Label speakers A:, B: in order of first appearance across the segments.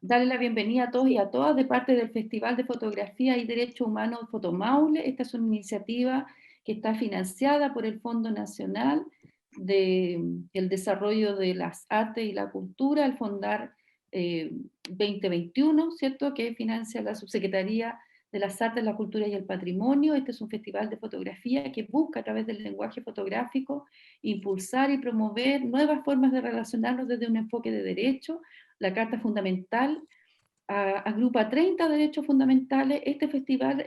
A: darle la bienvenida a todos y a todas de parte del Festival de Fotografía y Derechos Humanos Fotomaule. Esta es una iniciativa que está financiada por el Fondo Nacional del Desarrollo de las Artes y la Cultura, el Fondar 2021, ¿cierto? Que financia la Subsecretaría de las Artes, la Cultura y el Patrimonio. Este es un festival de fotografía que busca a través del lenguaje fotográfico impulsar y promover nuevas formas de relacionarnos desde un enfoque de derecho. La Carta Fundamental agrupa 30 derechos fundamentales. Este festival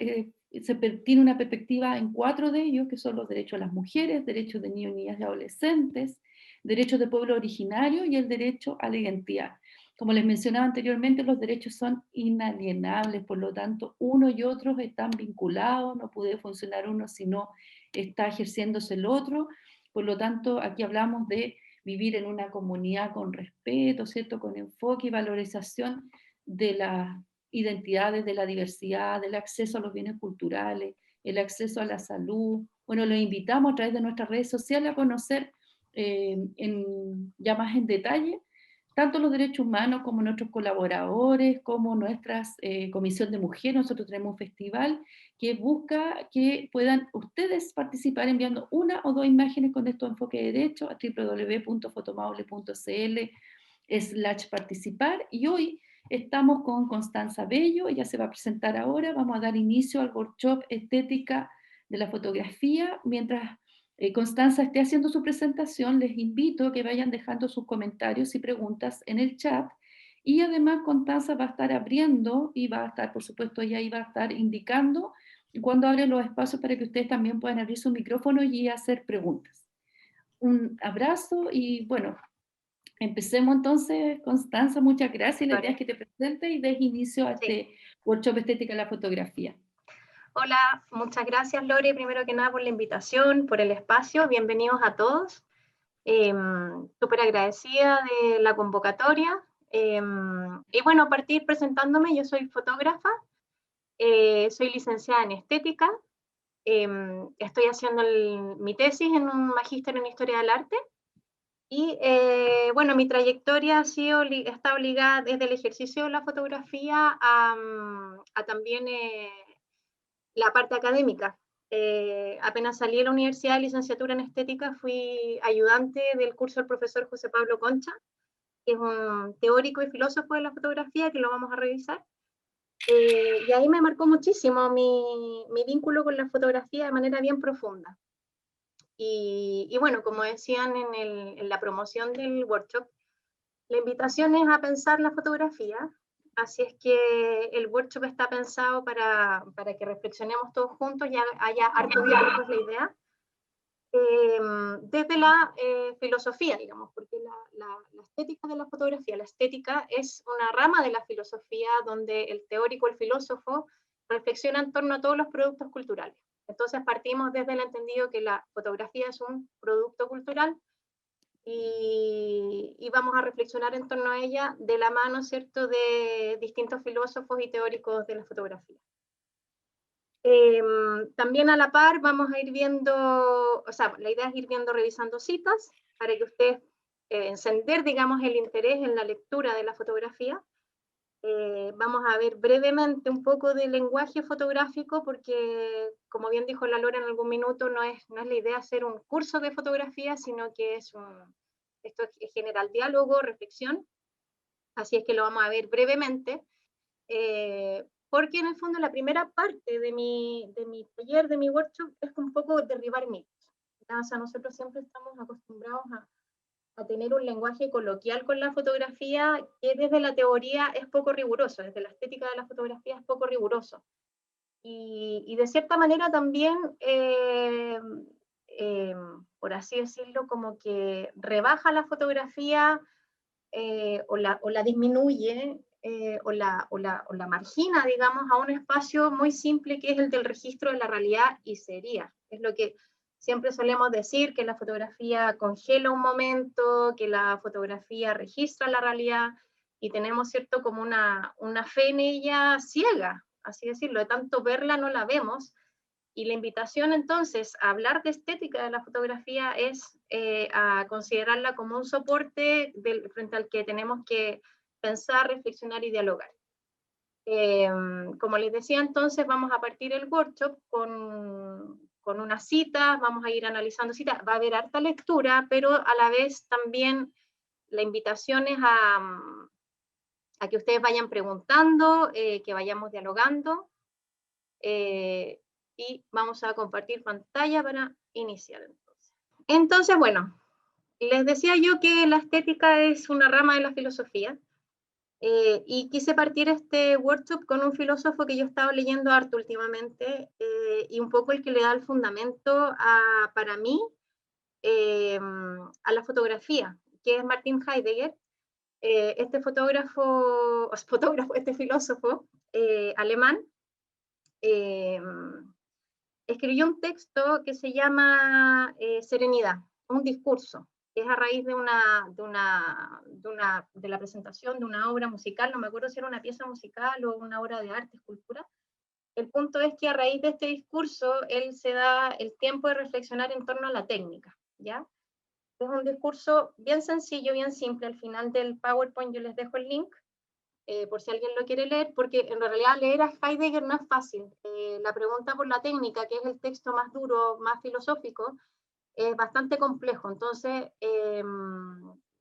A: tiene una perspectiva en 4 de ellos, que son los derechos de las mujeres, derechos de niños, niñas y adolescentes, derechos de pueblo originario y el derecho a la identidad. Como les mencionaba anteriormente, los derechos son inalienables, por lo tanto, uno y otros están vinculados, no puede funcionar uno si no está ejerciéndose el otro. Por lo tanto, aquí hablamos de vivir en una comunidad con respeto, ¿cierto? Con enfoque y valorización de las identidades, de la diversidad, del acceso a los bienes culturales, el acceso a la salud. Bueno, los invitamos a través de nuestras redes sociales a conocer ya más en detalle tanto los derechos humanos como nuestros colaboradores, como nuestra Comisión de Mujeres. Nosotros tenemos un festival que busca que puedan ustedes participar enviando una o dos imágenes con estos enfoques de derecho a www.fotomaule.cl/participar. Y hoy estamos con Constanza Bello, ella se va a presentar ahora, vamos a dar inicio al workshop Estética de la Fotografía. Mientras Constanza esté haciendo su presentación, les invito a que vayan dejando sus comentarios y preguntas en el chat. Y además Constanza va a estar abriendo y va a estar, por supuesto, ella ahí va a estar indicando cuando abre los espacios para que ustedes también puedan abrir su micrófono y hacer preguntas. Un abrazo y bueno, empecemos entonces. Constanza, muchas gracias. La idea es
B: Vale.
A: que te presentes y des inicio a
B: Sí.
A: este workshop Estética de la Fotografía.
B: Hola, muchas gracias Lore, primero que nada por la invitación, por el espacio, bienvenidos a todos. Súper agradecida de la convocatoria. Y bueno, partir presentándome, yo soy fotógrafa, soy licenciada en estética, estoy haciendo mi tesis en un magíster en historia del arte. Y bueno, mi trayectoria está ligada desde el ejercicio de la fotografía a también la parte académica. Apenas salí de la universidad de licenciatura en estética, fui ayudante del curso del profesor José Pablo Concha, que es un teórico y filósofo de la fotografía, que lo vamos a revisar. Y ahí me marcó muchísimo mi vínculo con la fotografía de manera bien profunda. Y bueno, como decían en la promoción del workshop, la invitación es a pensar la fotografía, así es que el workshop está pensado para que reflexionemos todos juntos y haya harto diálogo, es la idea, desde la filosofía, digamos, porque la estética de la fotografía, la estética es una rama de la filosofía donde el teórico, el filósofo, reflexiona en torno a todos los productos culturales. Entonces partimos desde el entendido que la fotografía es un producto cultural y vamos a reflexionar en torno a ella de la mano, ¿cierto?, de distintos filósofos y teóricos de la fotografía. También a la par vamos a ir viendo, o sea, la idea es ir viendo, revisando citas para que ustedes encender, digamos, el interés en la lectura de la fotografía. Vamos a ver brevemente un poco de lenguaje fotográfico porque, como bien dijo la Lora en algún minuto, no es la idea hacer un curso de fotografía, sino que esto genera diálogo, reflexión, así es que lo vamos a ver brevemente, porque en el fondo la primera parte de mi taller, de mi workshop, es un poco derribar mitos. O sea, nosotros siempre estamos acostumbrados a tener un lenguaje coloquial con la fotografía que desde la teoría es poco riguroso, desde la estética de la fotografía es poco riguroso. Y de cierta manera también, por así decirlo, como que rebaja la fotografía o la disminuye o la margina, digamos, a un espacio muy simple que es el del registro de la realidad y sería. Es lo que siempre solemos decir, que la fotografía congela un momento, que la fotografía registra la realidad y tenemos, ¿cierto?, como una fe en ella ciega, así decirlo, de tanto verla no la vemos. Y la invitación entonces a hablar de estética de la fotografía es a considerarla como un soporte frente al que tenemos que pensar, reflexionar y dialogar. Como les decía, entonces vamos a partir el workshop con una cita, vamos a ir analizando citas, va a haber harta lectura, pero a la vez también la invitación es a que ustedes vayan preguntando, que vayamos dialogando, y vamos a compartir pantalla para iniciar. Entonces, bueno, les decía yo que la estética es una rama de la filosofía, y quise partir este workshop con un filósofo que yo he estado leyendo harto últimamente, y un poco el que le da el fundamento para mí a la fotografía, que es Martin Heidegger. Este este filósofo alemán, escribió un texto que se llama Serenidad, un discurso, que es a raíz de la presentación de una obra musical, no me acuerdo si era una pieza musical o una obra de arte, escultura. El punto es que a raíz de este discurso, él se da el tiempo de reflexionar en torno a la técnica, ¿ya? Es un discurso bien sencillo, bien simple. Al final del PowerPoint yo les dejo el link, por si alguien lo quiere leer, porque en realidad leer a Heidegger no es fácil. La pregunta por la técnica, que es el texto más duro, más filosófico, es bastante complejo. Entonces,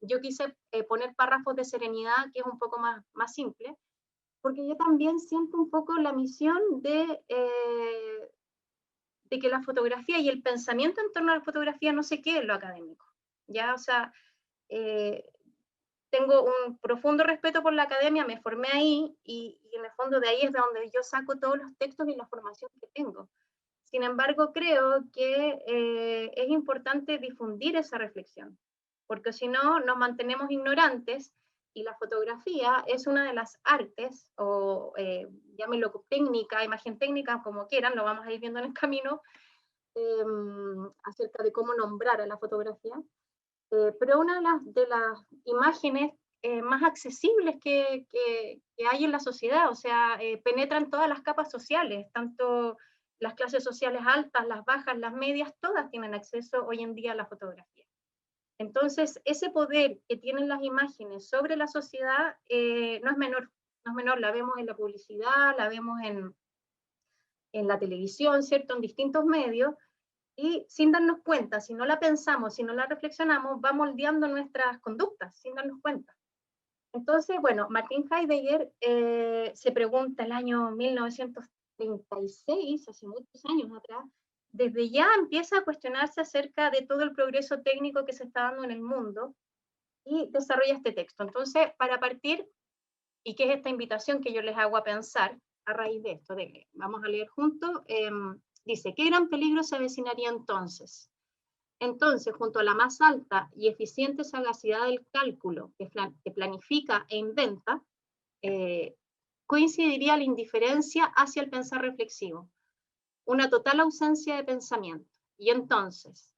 B: yo quise poner párrafos de serenidad, que es un poco más simple, porque yo también siento un poco la misión de que la fotografía y el pensamiento en torno a la fotografía no se quede en lo académico. ¿Ya? O sea, tengo un profundo respeto por la academia, me formé ahí y en el fondo de ahí es de donde yo saco todos los textos y la formación que tengo. Sin embargo, creo que es importante difundir esa reflexión, porque si no, nos mantenemos ignorantes y la fotografía es una de las artes, o llámenlo técnica, imagen técnica, como quieran, lo vamos a ir viendo en el camino, acerca de cómo nombrar a la fotografía. Pero una de las imágenes más accesibles que hay en la sociedad, o sea, penetran todas las capas sociales, tanto las clases sociales altas, las bajas, las medias, todas tienen acceso hoy en día a la fotografía. Entonces, ese poder que tienen las imágenes sobre la sociedad no es menor, la vemos en la publicidad, la vemos en la televisión, ¿cierto?, en distintos medios, y sin darnos cuenta, si no la pensamos, si no la reflexionamos, va moldeando nuestras conductas sin darnos cuenta. Entonces, bueno, Martin Heidegger se pregunta el año 1936, hace muchos años atrás, desde ya empieza a cuestionarse acerca de todo el progreso técnico que se está dando en el mundo y desarrolla este texto. Entonces, para partir, y que es esta invitación que yo les hago a pensar a raíz de esto, vamos a leer juntos, dice, ¿qué gran peligro se avecinaría entonces? Entonces, junto a la más alta y eficiente sagacidad del cálculo que planifica e inventa, coincidiría la indiferencia hacia el pensar reflexivo, una total ausencia de pensamiento. Y entonces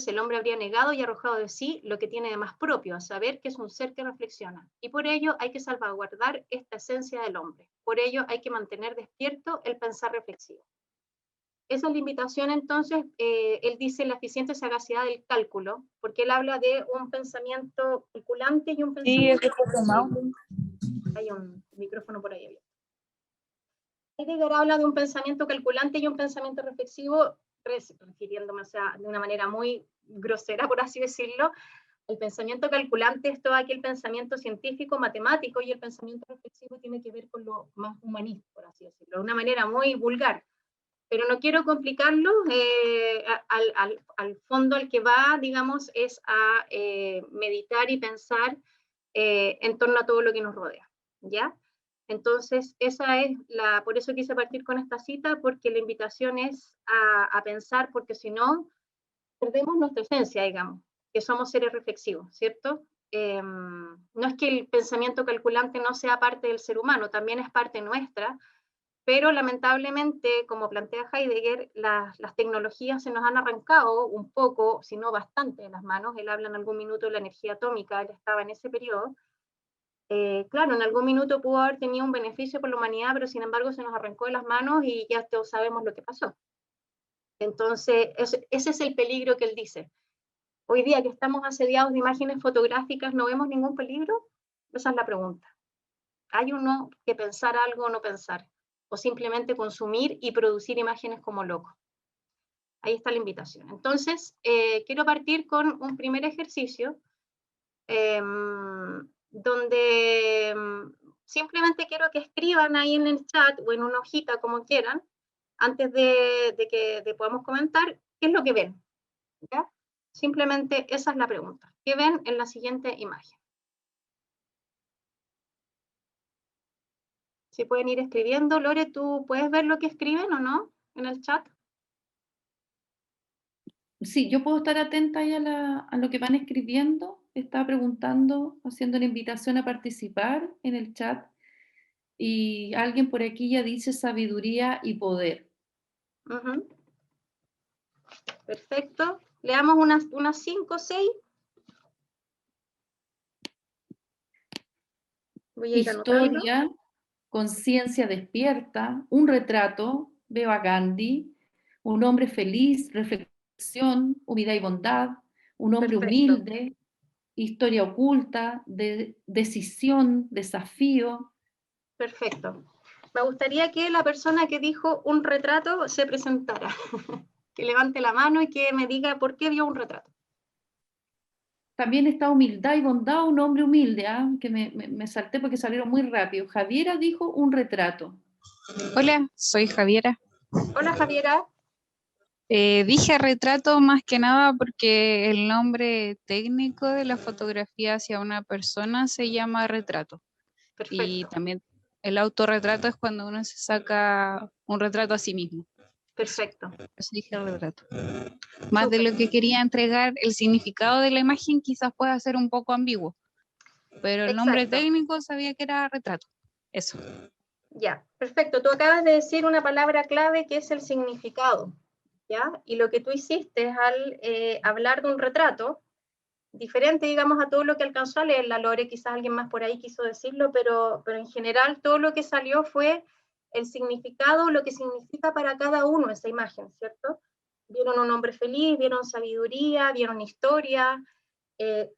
B: el hombre habría negado y arrojado de sí lo que tiene de más propio, a saber que es un ser que reflexiona. Y por ello hay que salvaguardar esta esencia del hombre. Por ello hay que mantener despierto el pensar reflexivo. Esa es la invitación, entonces, él dice la eficiente sagacidad del cálculo, porque él habla de un pensamiento calculante y un pensamiento reflexivo. Hay un micrófono por ahí abierto. Heidegger habla de un pensamiento calculante y un pensamiento reflexivo, refiriéndome, o sea, de una manera muy grosera, por así decirlo. El pensamiento calculante es todo aquel pensamiento científico, matemático, y el pensamiento reflexivo tiene que ver con lo más humanista, por así decirlo, de una manera muy vulgar. Pero no quiero complicarlo, al fondo al que va, digamos, es a meditar y pensar en torno a todo lo que nos rodea, ¿ya? Entonces, por eso quise partir con esta cita, porque la invitación es a pensar, porque si no, perdemos nuestra esencia, digamos, que somos seres reflexivos, ¿cierto? No es que el pensamiento calculante no sea parte del ser humano, también es parte nuestra, pero lamentablemente, como plantea Heidegger, las tecnologías se nos han arrancado un poco, si no bastante, de las manos. Él habla en algún minuto de la energía atómica, él estaba en ese periodo. Claro, en algún minuto pudo haber tenido un beneficio por la humanidad, pero sin embargo se nos arrancó de las manos y ya todos sabemos lo que pasó. Entonces, ese es el peligro que él dice. Hoy día que estamos asediados de imágenes fotográficas, ¿no vemos ningún peligro? Esa es la pregunta. ¿Hay uno que pensar algo o no pensar? ¿O simplemente consumir y producir imágenes como loco? Ahí está la invitación. Entonces, quiero partir con un primer ejercicio donde simplemente quiero que escriban ahí en el chat o en una hojita, como quieran, antes de que podamos comentar, qué es lo que ven. ¿Ya? Simplemente esa es la pregunta. ¿Qué ven en la siguiente imagen? Si pueden ir escribiendo. Lore, ¿tú puedes ver lo que escriben o no en el chat?
A: Sí, yo puedo estar atenta ahí a lo que van escribiendo. Estaba preguntando, haciendo una invitación a participar en el chat. Y alguien por aquí ya dice sabiduría y poder.
B: Perfecto. Leamos unas 5 o 6. Voy a ir anotando.
A: Historia, conciencia despierta, un retrato, veo a Gandhi, un hombre feliz, reflexión, humildad y bondad, un hombre
B: Perfecto.
A: humilde, historia oculta, decisión, desafío.
B: Perfecto. Me gustaría que la persona que dijo un retrato se presentara. Que levante la mano y que me diga por qué vio un retrato.
A: También está humildad y bondad, un hombre humilde, ¿eh? Que me salté porque salieron muy rápido. Javiera dijo un retrato.
C: Hola, soy Javiera.
B: Hola, Javiera.
C: Dije retrato más que nada porque el nombre técnico de la fotografía hacia una persona se llama retrato. Y
B: Perfecto.
C: también el autorretrato es cuando uno se saca un retrato a sí mismo.
B: Perfecto.
C: Eso dije retrato. Más de
B: Súper.
C: lo que quería entregar, el significado de la imagen quizás pueda ser un poco ambiguo, pero el nombre
B: Exacto.
C: técnico sabía que era retrato. Eso.
B: Ya, perfecto. Tú acabas de decir una palabra clave que es el significado, ¿ya? Y lo que tú hiciste al hablar de un retrato, diferente, digamos, a todo lo que alcanzó a leer la Lore, quizás alguien más por ahí quiso decirlo, pero en general todo lo que salió fue el significado, lo que significa para cada uno esa imagen, ¿cierto? Vieron un hombre feliz, vieron sabiduría, vieron historia,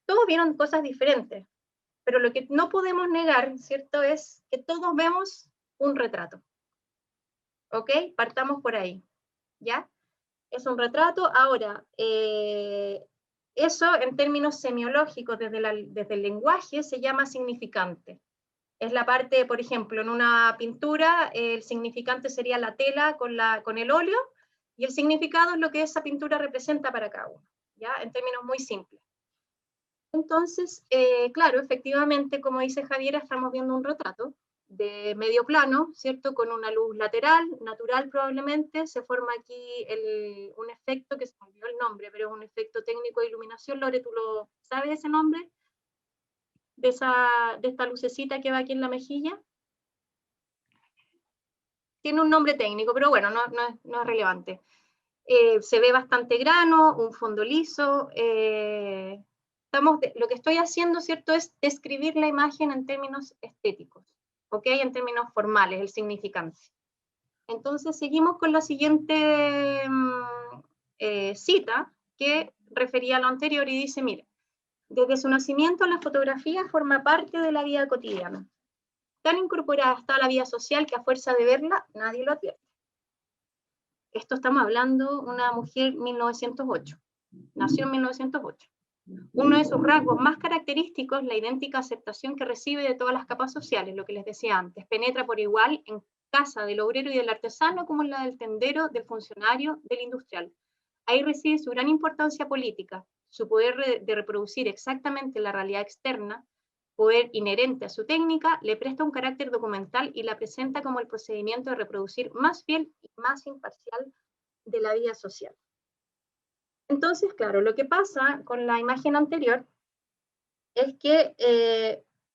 B: todos vieron cosas diferentes, pero lo que no podemos negar, ¿cierto?, es que todos vemos un retrato. ¿Ok? Partamos por ahí, ¿ya? Es un retrato. Ahora, eso en términos semiológicos, desde el lenguaje, se llama significante. Es la parte, por ejemplo, en una pintura, el significante sería la tela con el óleo, y el significado es lo que esa pintura representa para cada uno, ¿ya? En términos muy simples. Entonces, claro, efectivamente, como dice Javiera, estamos viendo un retrato de medio plano, ¿cierto? Con una luz lateral, natural probablemente, se forma aquí un efecto que se me olvidó el nombre, pero es un efecto técnico de iluminación. Lore, ¿tú lo sabes ese nombre? De esta lucecita que va aquí en la mejilla. Tiene un nombre técnico, pero bueno, no es relevante. Se ve bastante grano, un fondo liso. Lo que estoy haciendo, ¿cierto?, es describir la imagen en términos estéticos, ¿ok? En términos formales, el significante. Entonces, seguimos con la siguiente cita, que refería a lo anterior y dice, mire, desde su nacimiento la fotografía forma parte de la vida cotidiana. Tan incorporada está a la vida social que a fuerza de verla, nadie lo advierte. Esto estamos hablando de una mujer 1908. Nació en 1908. Uno de sus rasgos más característicos, la idéntica aceptación que recibe de todas las capas sociales, lo que les decía antes, penetra por igual en casa del obrero y del artesano como en la del tendero, del funcionario, del industrial. Ahí reside su gran importancia política, su poder de reproducir exactamente la realidad externa, poder inherente a su técnica, le presta un carácter documental y la presenta como el procedimiento de reproducir más fiel y más imparcial de la vida social. Entonces, claro, lo que pasa con la imagen anterior es que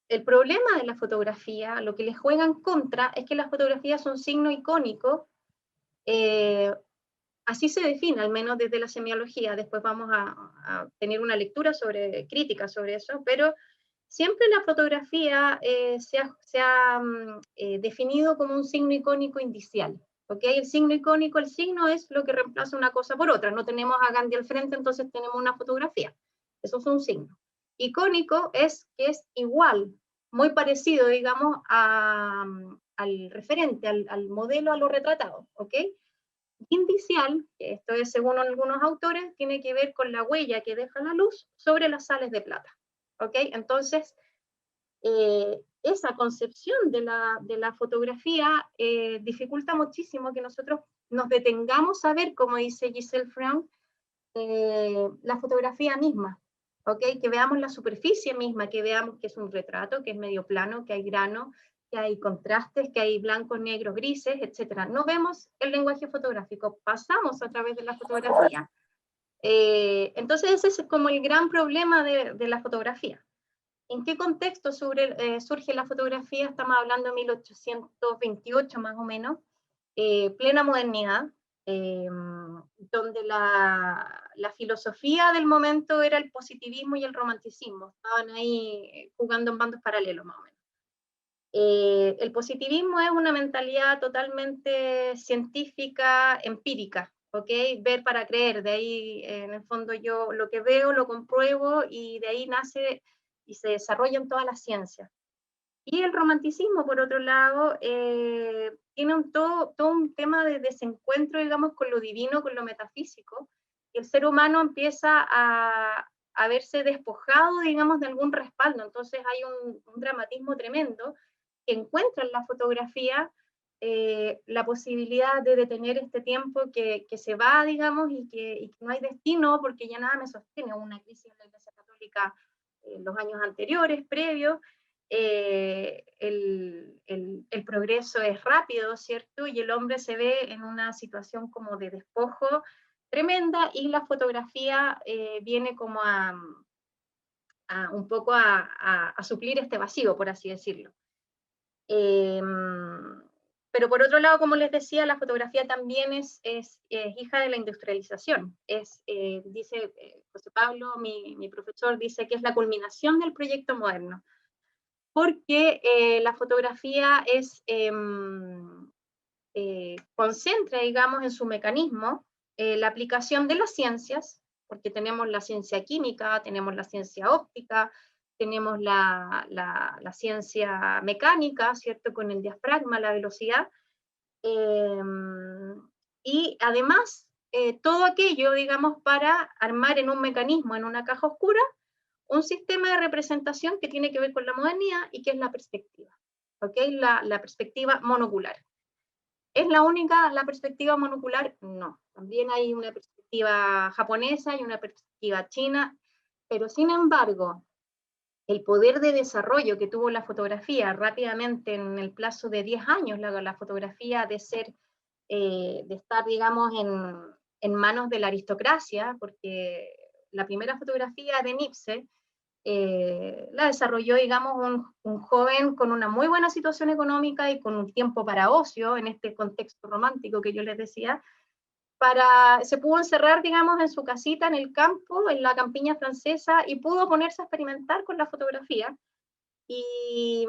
B: el problema de la fotografía, lo que le juega en contra, es que las fotografías son signo icónico, así se define, al menos desde la semiología. Después vamos a tener una lectura crítica sobre eso, pero siempre la fotografía se ha definido como un signo icónico indicial. ¿Okay? El signo icónico, el signo es lo que reemplaza una cosa por otra. No tenemos a Gandhi al frente, entonces tenemos una fotografía. Eso es un signo. Icónico es que es igual muy parecido, digamos, al referente, al modelo, a lo retratado, ¿ok? Indicial, que esto es según algunos autores, tiene que ver con la huella que deja la luz sobre las sales de plata, ¿ok? Entonces, esa concepción de la fotografía dificulta muchísimo que nosotros nos detengamos a ver, como dice Giselle Freund, la fotografía misma, ¿ok? Que veamos la superficie misma, que veamos que es un retrato, que es medio plano, que hay grano, que hay contrastes, que hay blancos, negros, grises, etc. No vemos el lenguaje fotográfico, pasamos a través de la fotografía. Entonces ese es como el gran problema de la fotografía. ¿En qué contexto surge la fotografía? Estamos hablando de 1828 más o menos, plena modernidad, donde la filosofía del momento era el positivismo y el romanticismo, estaban ahí jugando en bandos paralelos más o menos. El positivismo es una mentalidad totalmente científica, empírica, ¿ok? Ver para creer, de ahí en el fondo yo lo que veo lo compruebo y de ahí nace y se desarrolla en todas las ciencias. Y el romanticismo, por otro lado, tiene todo un tema de desencuentro, digamos, con lo divino, con lo metafísico, y el ser humano empieza a verse despojado, digamos, de algún respaldo. Entonces hay un dramatismo tremendo que encuentra en la fotografía la posibilidad de detener este tiempo que se va, digamos, y que no hay destino, porque ya nada me sostiene. Hubo una crisis en la Iglesia Católica en los años anteriores, previos, el progreso es rápido, ¿cierto? Y el hombre se ve en una situación como de despojo tremenda, y la fotografía viene como un poco a suplir este vacío, por así decirlo. Pero por otro lado, como les decía, la fotografía también es hija de la industrialización. Dice José Pablo, mi profesor, dice que es la culminación del proyecto moderno, porque la fotografía concentra, digamos, en su mecanismo la aplicación de las ciencias, porque tenemos la ciencia química, tenemos la ciencia óptica, tenemos la ciencia mecánica, ¿cierto?, con el diafragma, la velocidad, y además todo aquello, digamos, para armar en un mecanismo, en una caja oscura, un sistema de representación que tiene que ver con la modernidad y que es la perspectiva, ¿ok? La perspectiva monocular. ¿Es la única la perspectiva monocular? No. También hay una perspectiva japonesa y una perspectiva china, pero sin embargo, el poder de desarrollo que tuvo la fotografía rápidamente en el plazo de 10 años, la fotografía de estar, digamos, en manos de la aristocracia, porque la primera fotografía de Nipse la desarrolló, digamos, un joven con una muy buena situación económica y con un tiempo para ocio, en este contexto romántico que yo les decía, se pudo encerrar, digamos, en su casita, en el campo, en la campiña francesa, y pudo ponerse a experimentar con la fotografía. Y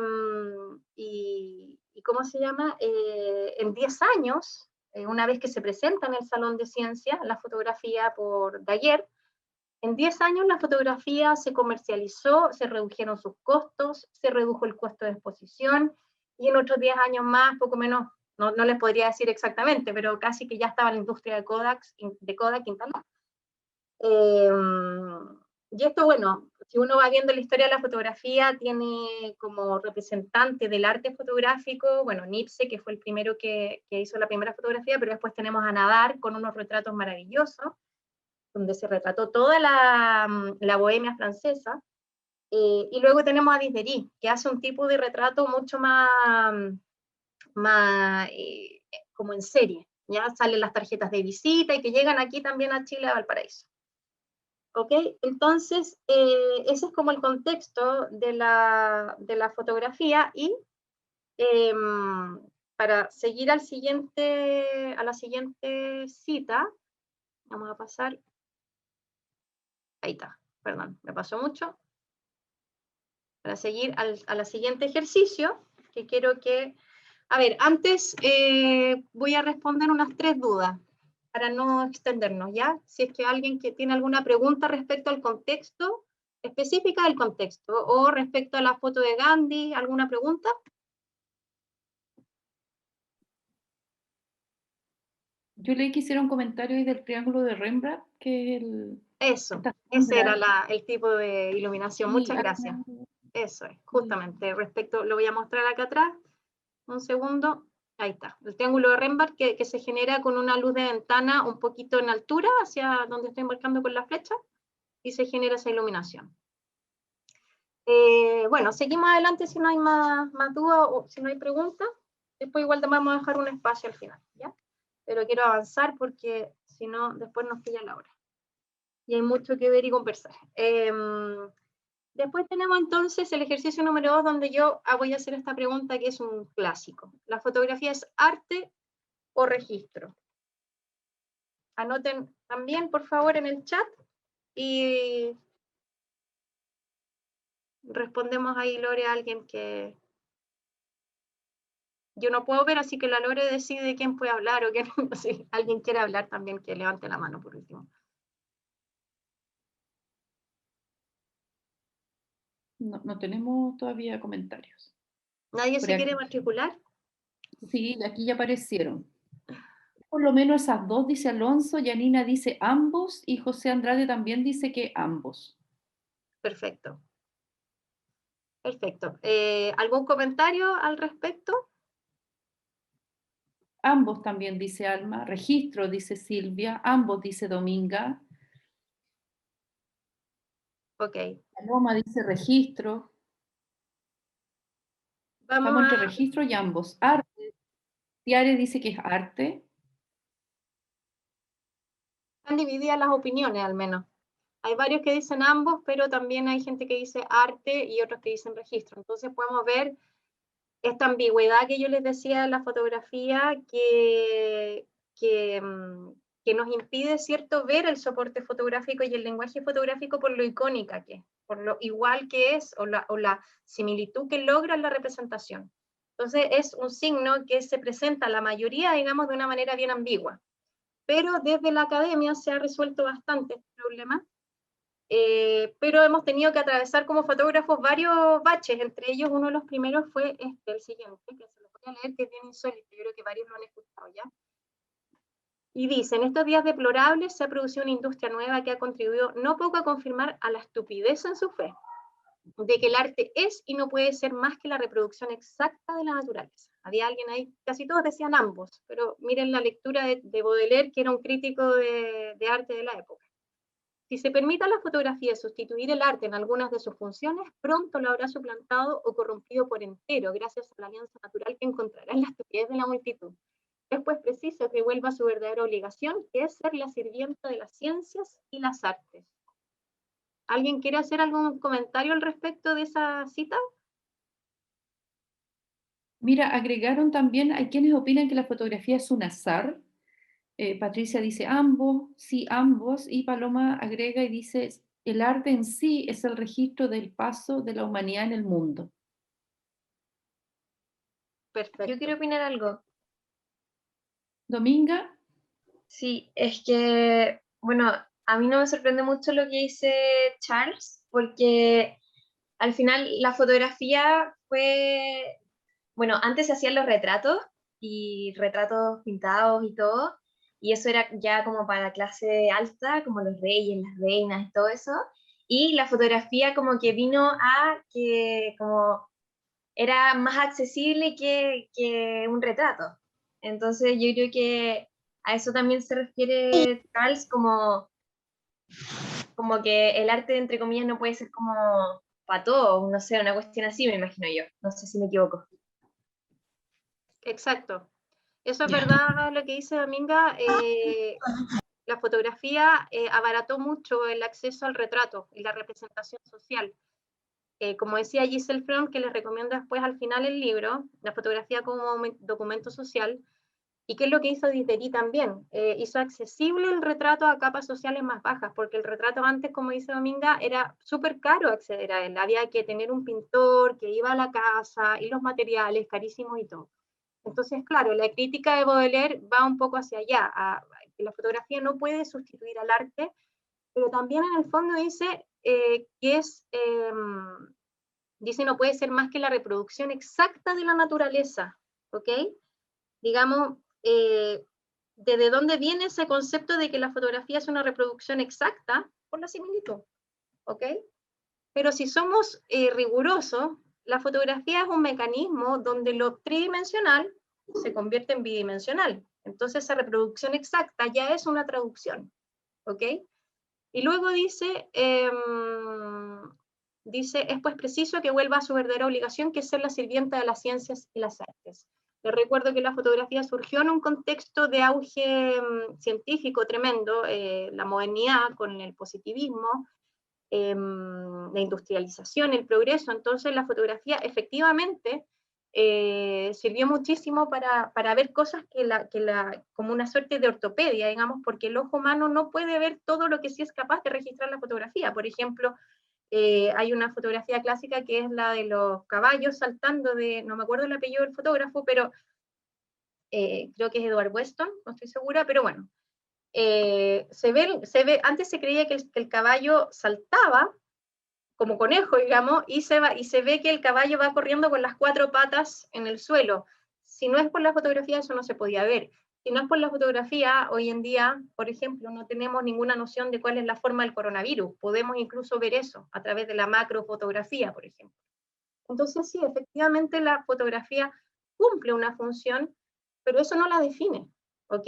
B: ¿cómo se llama? En 10 años, una vez que se presenta en el Salón de Ciencias, la fotografía por Daguerre, en 10 años la fotografía se comercializó, se redujeron sus costos, se redujo el costo de exposición, y en otros 10 años más, poco menos, no les podría decir exactamente, pero casi que ya estaba la industria de Kodak instalada. Y esto, bueno, si uno va viendo la historia de la fotografía, tiene como representante del arte fotográfico, bueno, Nipse, que fue el primero que hizo la primera fotografía, pero después tenemos a Nadar con unos retratos maravillosos, donde se retrató toda la bohemia francesa, y luego tenemos a Didery, que hace un tipo de retrato mucho más como en serie, ya salen las tarjetas de visita y que llegan aquí también a Chile, a Valparaíso. ¿Ok? Entonces, ese es como el contexto de la fotografía, y para seguir a la siguiente cita, vamos a pasar. Ahí está, perdón, me pasó mucho. Para seguir a la siguiente ejercicio, que quiero que... A ver, antes voy a responder unas 3 dudas, para no extendernos, ¿ya? Si es que alguien que tiene alguna pregunta respecto al contexto, específica del contexto, o respecto a la foto de Gandhi, ¿alguna pregunta?
A: Yo leí que hicieron comentarios ahí del triángulo de Rembrandt, que es el...
B: Eso,
A: esta
B: ese era
A: sombra.
B: el tipo de iluminación.
A: Sí,
B: Muchas gracias. Eso es, justamente, respecto, lo voy a mostrar acá atrás, un segundo, ahí está, el triángulo de Rembrandt que se genera con una luz de ventana un poquito en altura, hacia donde estoy marcando con la flecha, y se genera esa iluminación. Bueno, seguimos adelante si no hay más dudas o si no hay preguntas, después igual te vamos a dejar un espacio al final, ¿ya? Pero quiero avanzar porque si no, después nos pilla la hora. Y hay mucho que ver y conversar. Después tenemos entonces el ejercicio número 2, donde yo voy a hacer esta pregunta que es un clásico. ¿La fotografía es arte o registro? Anoten también, por favor, en el chat y respondemos ahí, Lore, a alguien que yo no puedo ver, así que la Lore decide quién puede hablar o quién, si alguien quiere hablar también, que levante la mano por último.
A: No tenemos todavía comentarios.
B: ¿Nadie
A: Por
B: se
A: aquí.
B: quiere matricular?
A: Sí, aquí ya aparecieron. Por lo menos esas dos, dice Alonso, Yanina dice ambos, y José Andrade también dice que ambos.
B: Perfecto. Perfecto. ¿Algún comentario al respecto?
A: Ambos también dice Alma, registro dice Silvia, ambos dice Dominga.
B: Ok.
A: Paloma dice registro. Estamos entre registro y ambos. Arte. Tiare dice que es arte.
B: Están divididas las opiniones al menos. Hay varios que dicen ambos, pero también hay gente que dice arte y otros que dicen registro. Entonces podemos ver esta ambigüedad que yo les decía en la fotografía que nos impide, ¿cierto?, ver el soporte fotográfico y el lenguaje fotográfico por lo icónica que es, por lo igual que es, o la similitud que logra en la representación. Entonces es un signo que se presenta a la mayoría, digamos, de una manera bien ambigua. Pero desde la academia se ha resuelto bastante este problema. Pero hemos tenido que atravesar como fotógrafos varios baches, entre ellos uno de los primeros fue el siguiente, que se lo voy a leer, que es bien insólito, yo creo que varios lo han escuchado ya. Y dice, en estos días deplorables se ha producido una industria nueva que ha contribuido no poco a confirmar a la estupidez en su fe, de que el arte es y no puede ser más que la reproducción exacta de la naturaleza. Había alguien ahí, casi todos decían ambos, pero miren la lectura de Baudelaire, que era un crítico de arte de la época. Si se permite a la fotografía sustituir el arte en algunas de sus funciones, pronto lo habrá suplantado o corrompido por entero, gracias a la alianza natural que encontrará en la estupidez de la multitud. Es pues preciso que vuelva a su verdadera obligación, que es ser la sirvienta de las ciencias y las artes. ¿Alguien quiere hacer algún comentario al respecto de esa cita?
A: Mira, agregaron también, hay quienes opinan que la fotografía es un azar. Patricia dice ambos, sí, ambos, y Paloma agrega y dice, el arte en sí es el registro del paso de la humanidad en el mundo.
B: Perfecto.
D: Yo quiero opinar algo.
A: Dominga.
D: Sí, es que, bueno, a mí no me sorprende mucho lo que dice Charles, porque al final la fotografía fue, bueno, antes se hacían los retratos y retratos pintados y todo, y eso era ya como para clase alta, como los reyes, las reinas y todo eso, y la fotografía como que vino a que como era más accesible que un retrato. Entonces yo creo que a eso también se refiere Charles como que el arte, entre comillas, no puede ser como para todos, no sé, una cuestión así, me imagino yo. No sé si me equivoco.
B: Exacto. Eso es verdad lo que dice Dominga. La fotografía abarató mucho el acceso al retrato y la representación social. Como decía Giselle Fromm, que les recomiendo después al final el libro, la fotografía como documento social, y qué es lo que hizo Diderot también, hizo accesible el retrato a capas sociales más bajas, porque el retrato antes, como dice Dominga, era súper caro acceder a él, había que tener un pintor que iba a la casa, y los materiales carísimos y todo. Entonces, claro, la crítica de Baudelaire va un poco hacia allá, que la fotografía no puede sustituir al arte, pero también en el fondo dice, que es, dice, no puede ser más que la reproducción exacta de la naturaleza, ¿ok? Digamos, ¿desde dónde viene ese concepto de que la fotografía es una reproducción exacta? Por la similitud, ¿ok? Pero si somos rigurosos, la fotografía es un mecanismo donde lo tridimensional se convierte en bidimensional. Entonces esa reproducción exacta ya es una traducción, ¿ok? Y luego dice, es pues preciso que vuelva a su verdadera obligación, que es ser la sirvienta de las ciencias y las artes. Les recuerdo que la fotografía surgió en un contexto de auge científico tremendo, la modernidad con el positivismo, la industrialización, el progreso. Entonces la fotografía efectivamente sirvió muchísimo para ver cosas como una suerte de ortopedia, digamos, porque el ojo humano no puede ver todo lo que sí es capaz de registrar la fotografía. Por ejemplo, hay una fotografía clásica que es la de los caballos saltando no me acuerdo el apellido del fotógrafo, pero creo que es Edward Weston, no estoy segura, pero bueno, antes se creía que el caballo saltaba como conejo, digamos, y se ve que el caballo va corriendo con las 4 patas en el suelo. Si no es por la fotografía, eso no se podía ver. Si no es por la fotografía, hoy en día, por ejemplo, no tenemos ninguna noción de cuál es la forma del coronavirus. Podemos incluso ver eso a través de la macrofotografía, por ejemplo. Entonces, sí, efectivamente la fotografía cumple una función, pero eso no la define. ¿Ok?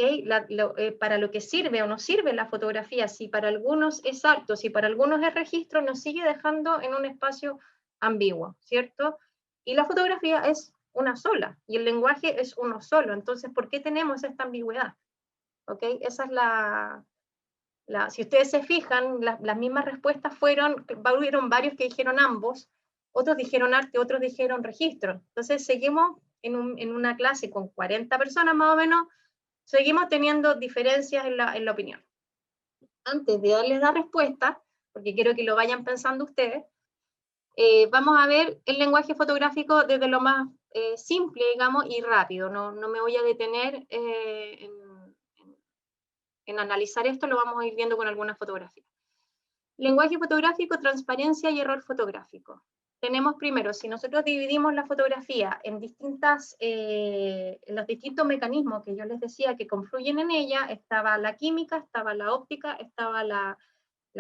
B: Para lo que sirve o no sirve la fotografía, si para algunos es acto, si para algunos es registro, nos sigue dejando en un espacio ambiguo, ¿cierto? Y la fotografía es una sola, y el lenguaje es uno solo, entonces, ¿por qué tenemos esta ambigüedad? ¿Ok? Esa es si ustedes se fijan, las mismas respuestas hubieron varios que dijeron ambos, otros dijeron arte, otros dijeron registro. Entonces, seguimos en una clase con 40 personas más o menos, seguimos teniendo diferencias en la opinión. Antes de darles la respuesta, porque quiero que lo vayan pensando ustedes, vamos a ver el lenguaje fotográfico desde lo más simple, digamos, y rápido. No me voy a detener en analizar esto, lo vamos a ir viendo con algunas fotografías. Lenguaje fotográfico, transparencia y error fotográfico. Tenemos primero, si nosotros dividimos la fotografía en los distintos mecanismos que yo les decía que confluyen en ella, estaba la química, estaba la óptica, estaba la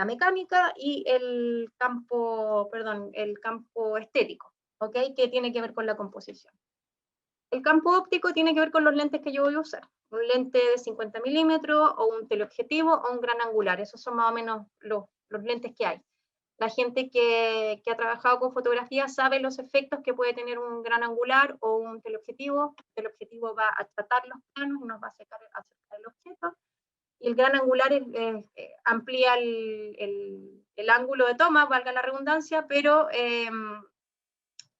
B: mecánica y el campo estético, ¿ok? Que tiene que ver con la composición. El campo óptico tiene que ver con los lentes que yo voy a usar. Un lente de 50 milímetros, o un teleobjetivo, o un gran angular. Esos son más o menos los lentes que hay. La gente que ha trabajado con fotografía sabe los efectos que puede tener un gran angular o un teleobjetivo. El teleobjetivo va a achatar los planos y nos va a acercar el objeto. Y el gran angular amplía el ángulo de toma, valga la redundancia, pero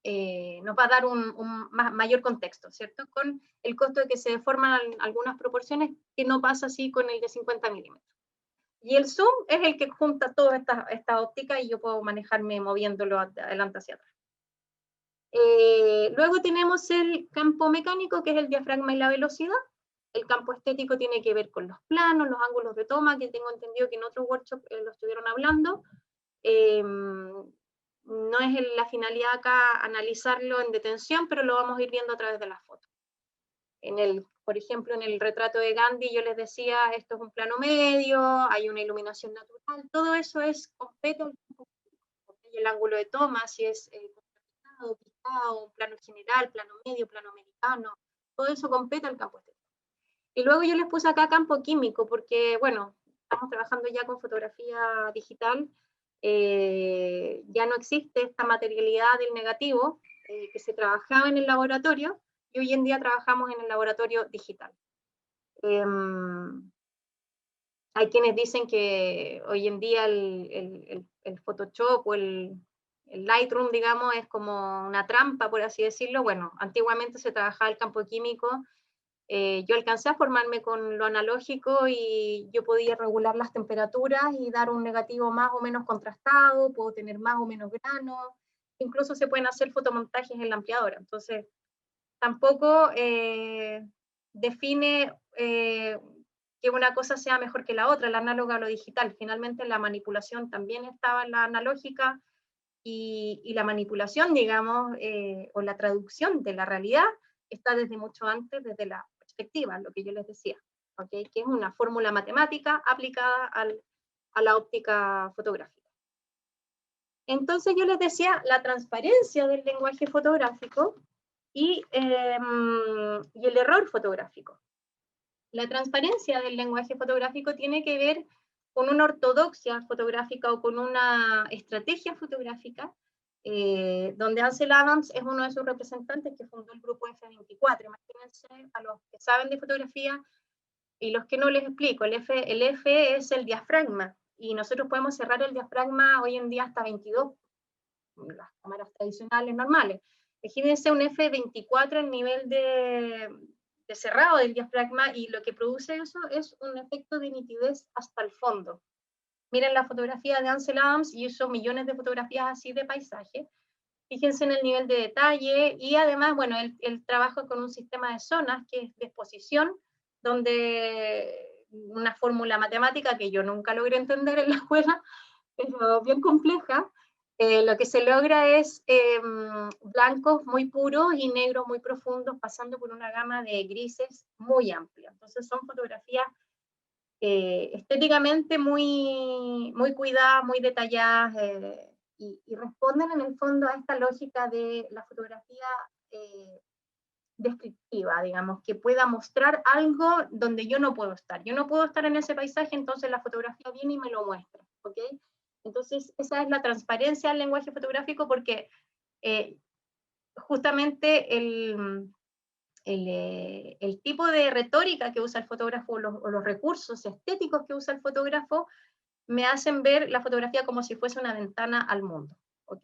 B: nos va a dar un mayor contexto, ¿cierto? Con el costo de que se deforman algunas proporciones, que no pasa así con el de 50 milímetros. Y el zoom es el que junta toda esta óptica, y yo puedo manejarme moviéndolo adelante hacia atrás. Luego tenemos el campo mecánico, que es el diafragma y la velocidad. El campo estético tiene que ver con los planos, los ángulos de toma, que tengo entendido que en otro workshop lo estuvieron hablando. No es la finalidad acá analizarlo en detención, pero lo vamos a ir viendo a través de las fotos. Por ejemplo, en el retrato de Gandhi yo les decía, esto es un plano medio, hay una iluminación natural, todo eso compete al campo estético. El ángulo de toma, si es picado, un plano general, plano medio, plano americano, todo eso compete al campo estético. Y luego yo les puse acá campo químico, porque, bueno, estamos trabajando ya con fotografía digital, ya no existe esta materialidad del negativo que se trabajaba en el laboratorio, y hoy en día trabajamos en el laboratorio digital. Hay quienes dicen que hoy en día el Photoshop o el Lightroom, digamos, es como una trampa, por así decirlo. Bueno, antiguamente se trabajaba el campo químico. Yo alcancé a formarme con lo analógico y yo podía regular las temperaturas y dar un negativo más o menos contrastado, puedo tener más o menos grano, incluso se pueden hacer fotomontajes en la ampliadora. Entonces, tampoco define que una cosa sea mejor que la otra, la análoga a lo digital. Finalmente la manipulación también estaba en la analógica, y la manipulación, digamos, o la traducción de la realidad está desde mucho antes, desde la perspectiva, lo que yo les decía, ¿okay? Que es una fórmula matemática aplicada a la óptica fotográfica. Entonces yo les decía la transparencia del lenguaje fotográfico y el error fotográfico. La transparencia del lenguaje fotográfico tiene que ver con una ortodoxia fotográfica o con una estrategia fotográfica, donde Ansel Adams es uno de sus representantes que fundó el grupo F24. Imagínense, a los que saben de fotografía y los que no les explico, el F es el diafragma, y nosotros podemos cerrar el diafragma hoy en día hasta 22, las cámaras tradicionales normales. Imagínense un F24 en nivel de cerrado del diafragma, y lo que produce eso es un efecto de nitidez hasta el fondo. Miren la fotografía de Ansel Adams, y hizo millones de fotografías así de paisaje. Fíjense en el nivel de detalle, y además, bueno, él trabaja con un sistema de zonas que es de exposición, donde una fórmula matemática que yo nunca logré entender en la escuela, pero bien compleja. Lo que se logra es blancos muy puros y negros muy profundos, pasando por una gama de grises muy amplia. Entonces son fotografías estéticamente muy, muy cuidadas, muy detalladas, y responden en el fondo a esta lógica de la fotografía descriptiva, digamos, que pueda mostrar algo donde yo no puedo estar. Yo no puedo estar en ese paisaje, entonces la fotografía viene y me lo muestra, ¿ok? Entonces, esa es la transparencia del lenguaje fotográfico, porque justamente el tipo de retórica que usa el fotógrafo, o los recursos estéticos que usa el fotógrafo, me hacen ver la fotografía como si fuese una ventana al mundo, ¿ok?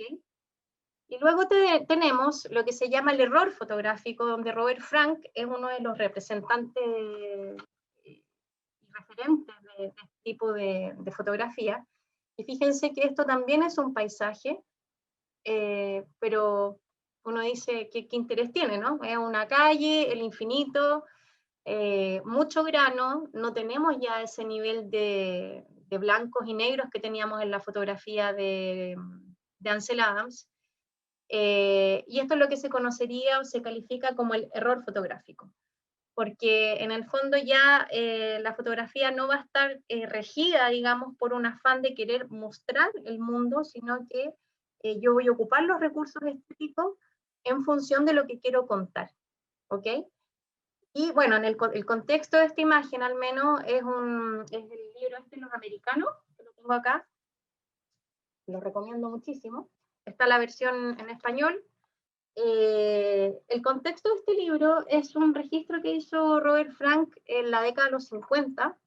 B: Y luego tenemos lo que se llama el error fotográfico, donde Robert Frank es uno de los representantes y referentes de este tipo de fotografía. Y fíjense que esto también es un paisaje, pero uno dice, ¿qué interés tiene, no? Es una calle, el infinito, mucho grano, no tenemos ya ese nivel de blancos y negros que teníamos en la fotografía de Ansel Adams, y esto es lo que se conocería o se califica como el error fotográfico, porque en el fondo ya la fotografía no va a estar regida, digamos, por un afán de querer mostrar el mundo, sino que yo voy a ocupar los recursos estéticos en función de lo que quiero contar, ¿ok? Y bueno, en el contexto de esta imagen al menos es el libro este de Los Americanos, que lo tengo acá, lo recomiendo muchísimo. Está la versión en español. El contexto de este libro es un registro que hizo Robert Frank en la década de los 50.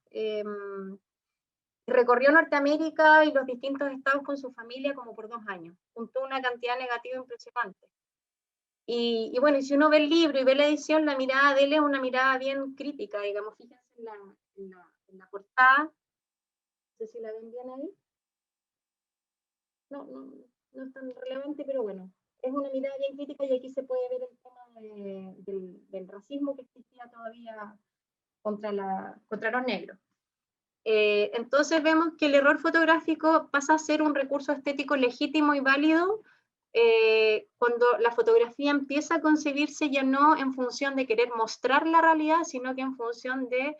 B: Recorrió Norteamérica y los distintos estados con su familia como por 2 años. Juntó una cantidad negativa impresionante. Y bueno, y si uno ve el libro y ve la edición, la mirada de él es una mirada bien crítica, digamos. Fíjense en la portada. No sé si la ven bien ahí. No es tan relevante, pero bueno, es una mirada bien crítica, y aquí se puede ver el tema del racismo que existía todavía contra los negros. Entonces vemos que el error fotográfico pasa a ser un recurso estético legítimo y válido cuando la fotografía empieza a concebirse ya no en función de querer mostrar la realidad, sino que en función de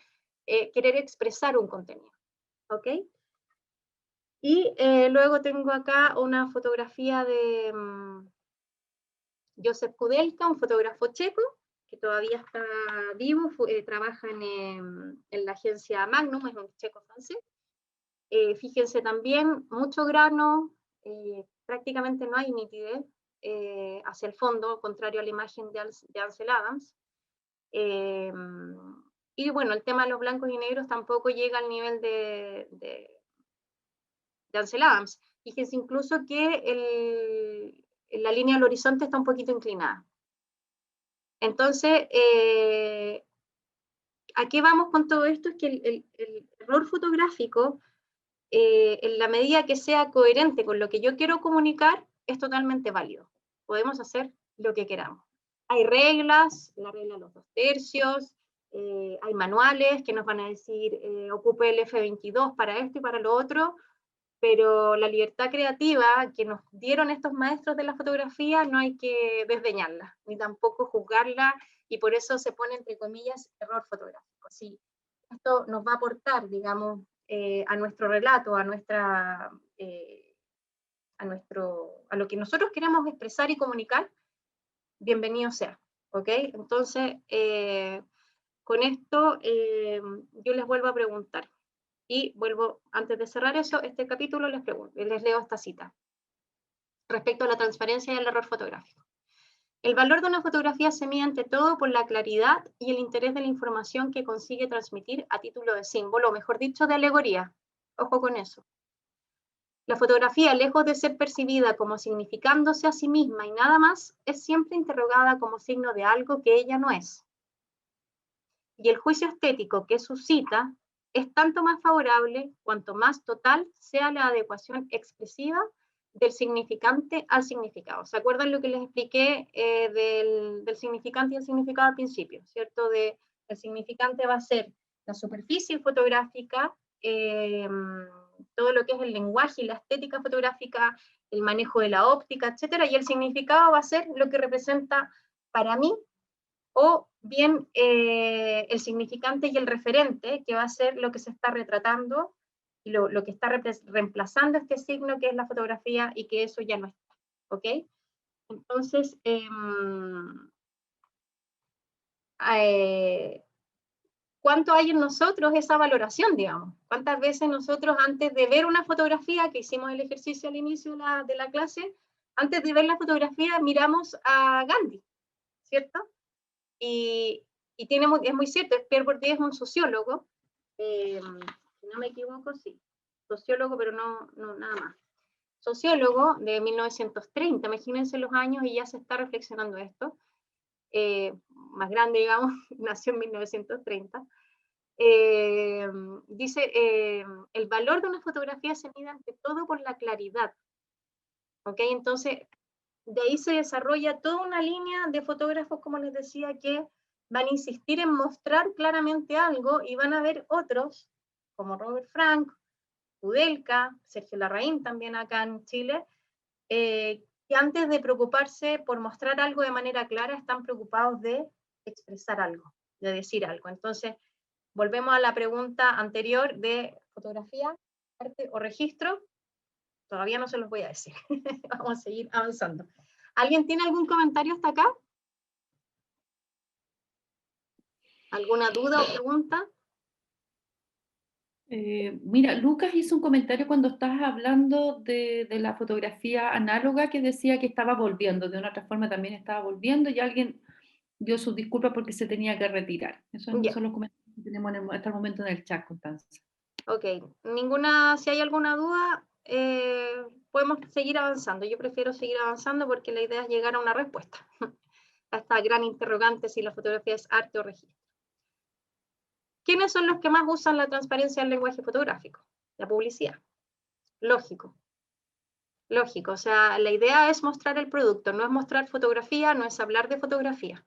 B: querer expresar un contenido. ¿Ok? Y luego tengo acá una fotografía de Joseph Kudelka, un fotógrafo checo, que todavía está vivo, trabaja en la agencia Magnum, es un checo francés. Fíjense también, mucho grano, prácticamente no hay nitidez hacia el fondo, contrario a la imagen de Ansel Adams. Y bueno, el tema de los blancos y negros tampoco llega al nivel de Ansel Adams. Fíjense incluso que la línea del horizonte está un poquito inclinada. Entonces, ¿a qué vamos con todo esto? Es que el error fotográfico, en la medida que sea coherente con lo que yo quiero comunicar, es totalmente válido. Podemos hacer lo que queramos. Hay reglas, la regla de los 2 tercios, hay manuales que nos van a decir, ocupe el F22 para esto y para lo otro, pero la libertad creativa que nos dieron estos maestros de la fotografía no hay que desdeñarla, ni tampoco juzgarla, y por eso se pone entre comillas error fotográfico. Sí, esto nos va a aportar, digamos, a nuestro relato, a lo que nosotros queremos expresar y comunicar, bienvenido sea, ¿ok? Entonces, con esto yo les vuelvo a preguntar, y vuelvo, antes de cerrar eso, este capítulo, les leo esta cita, respecto a la transparencia y el error fotográfico. El valor de una fotografía se mide ante todo por la claridad y el interés de la información que consigue transmitir a título de símbolo, o mejor dicho, de alegoría. Ojo con eso. La fotografía, lejos de ser percibida como significándose a sí misma y nada más, es siempre interrogada como signo de algo que ella no es. Y el juicio estético que suscita es tanto más favorable cuanto más total sea la adecuación expresiva del significante al significado. ¿Se acuerdan lo que les expliqué del significante y el significado al principio? ¿Cierto? El significante va a ser la superficie fotográfica, todo lo que es el lenguaje y la estética fotográfica, el manejo de la óptica, etcétera, y el significado va a ser lo que representa para mí, o bien el significante y el referente, que va a ser lo que se está retratando, y lo que está reemplazando este signo, que es la fotografía, y que eso ya no está, ¿ok? Entonces, ¿cuánto hay en nosotros esa valoración, digamos? ¿Cuántas veces nosotros, antes de ver una fotografía, que hicimos el ejercicio al inicio de la clase, antes de ver la fotografía miramos a Gandhi, ¿cierto? Y es muy cierto, Pierre Bourdieu es un sociólogo, si no me equivoco, sí, sociólogo, pero no nada más. Sociólogo de 1930, imagínense los años, y ya se está reflexionando esto, más grande, digamos, nació en 1930, dice, el valor de una fotografía se mide ante todo por la claridad, ¿ok? Entonces, de ahí se desarrolla toda una línea de fotógrafos, como les decía, que van a insistir en mostrar claramente algo, y van a haber otros, como Robert Frank, Kudelka, Sergio Larraín también acá en Chile, que antes de preocuparse por mostrar algo de manera clara, están preocupados de expresar algo, de decir algo. Entonces, volvemos a la pregunta anterior de fotografía, arte o registro. Todavía no se los voy a decir. Vamos a seguir avanzando. ¿Alguien tiene algún comentario hasta acá? ¿Alguna duda o pregunta?
A: Mira, Lucas hizo un comentario cuando estabas hablando de la fotografía análoga, que decía que estaba volviendo, de una otra forma también estaba volviendo, y alguien dio sus disculpas porque se tenía que retirar. Esos
B: Ya.
A: son los comentarios que tenemos hasta el momento en el chat, Constanza.
B: Ok, si hay alguna duda, podemos seguir avanzando. Yo prefiero seguir avanzando porque la idea es llegar a una respuesta a esta gran interrogante si la fotografía es arte o registro. ¿Quiénes son los que más usan la transparencia del lenguaje fotográfico? La publicidad. Lógico. Lógico, o sea, la idea es mostrar el producto, no es mostrar fotografía, no es hablar de fotografía.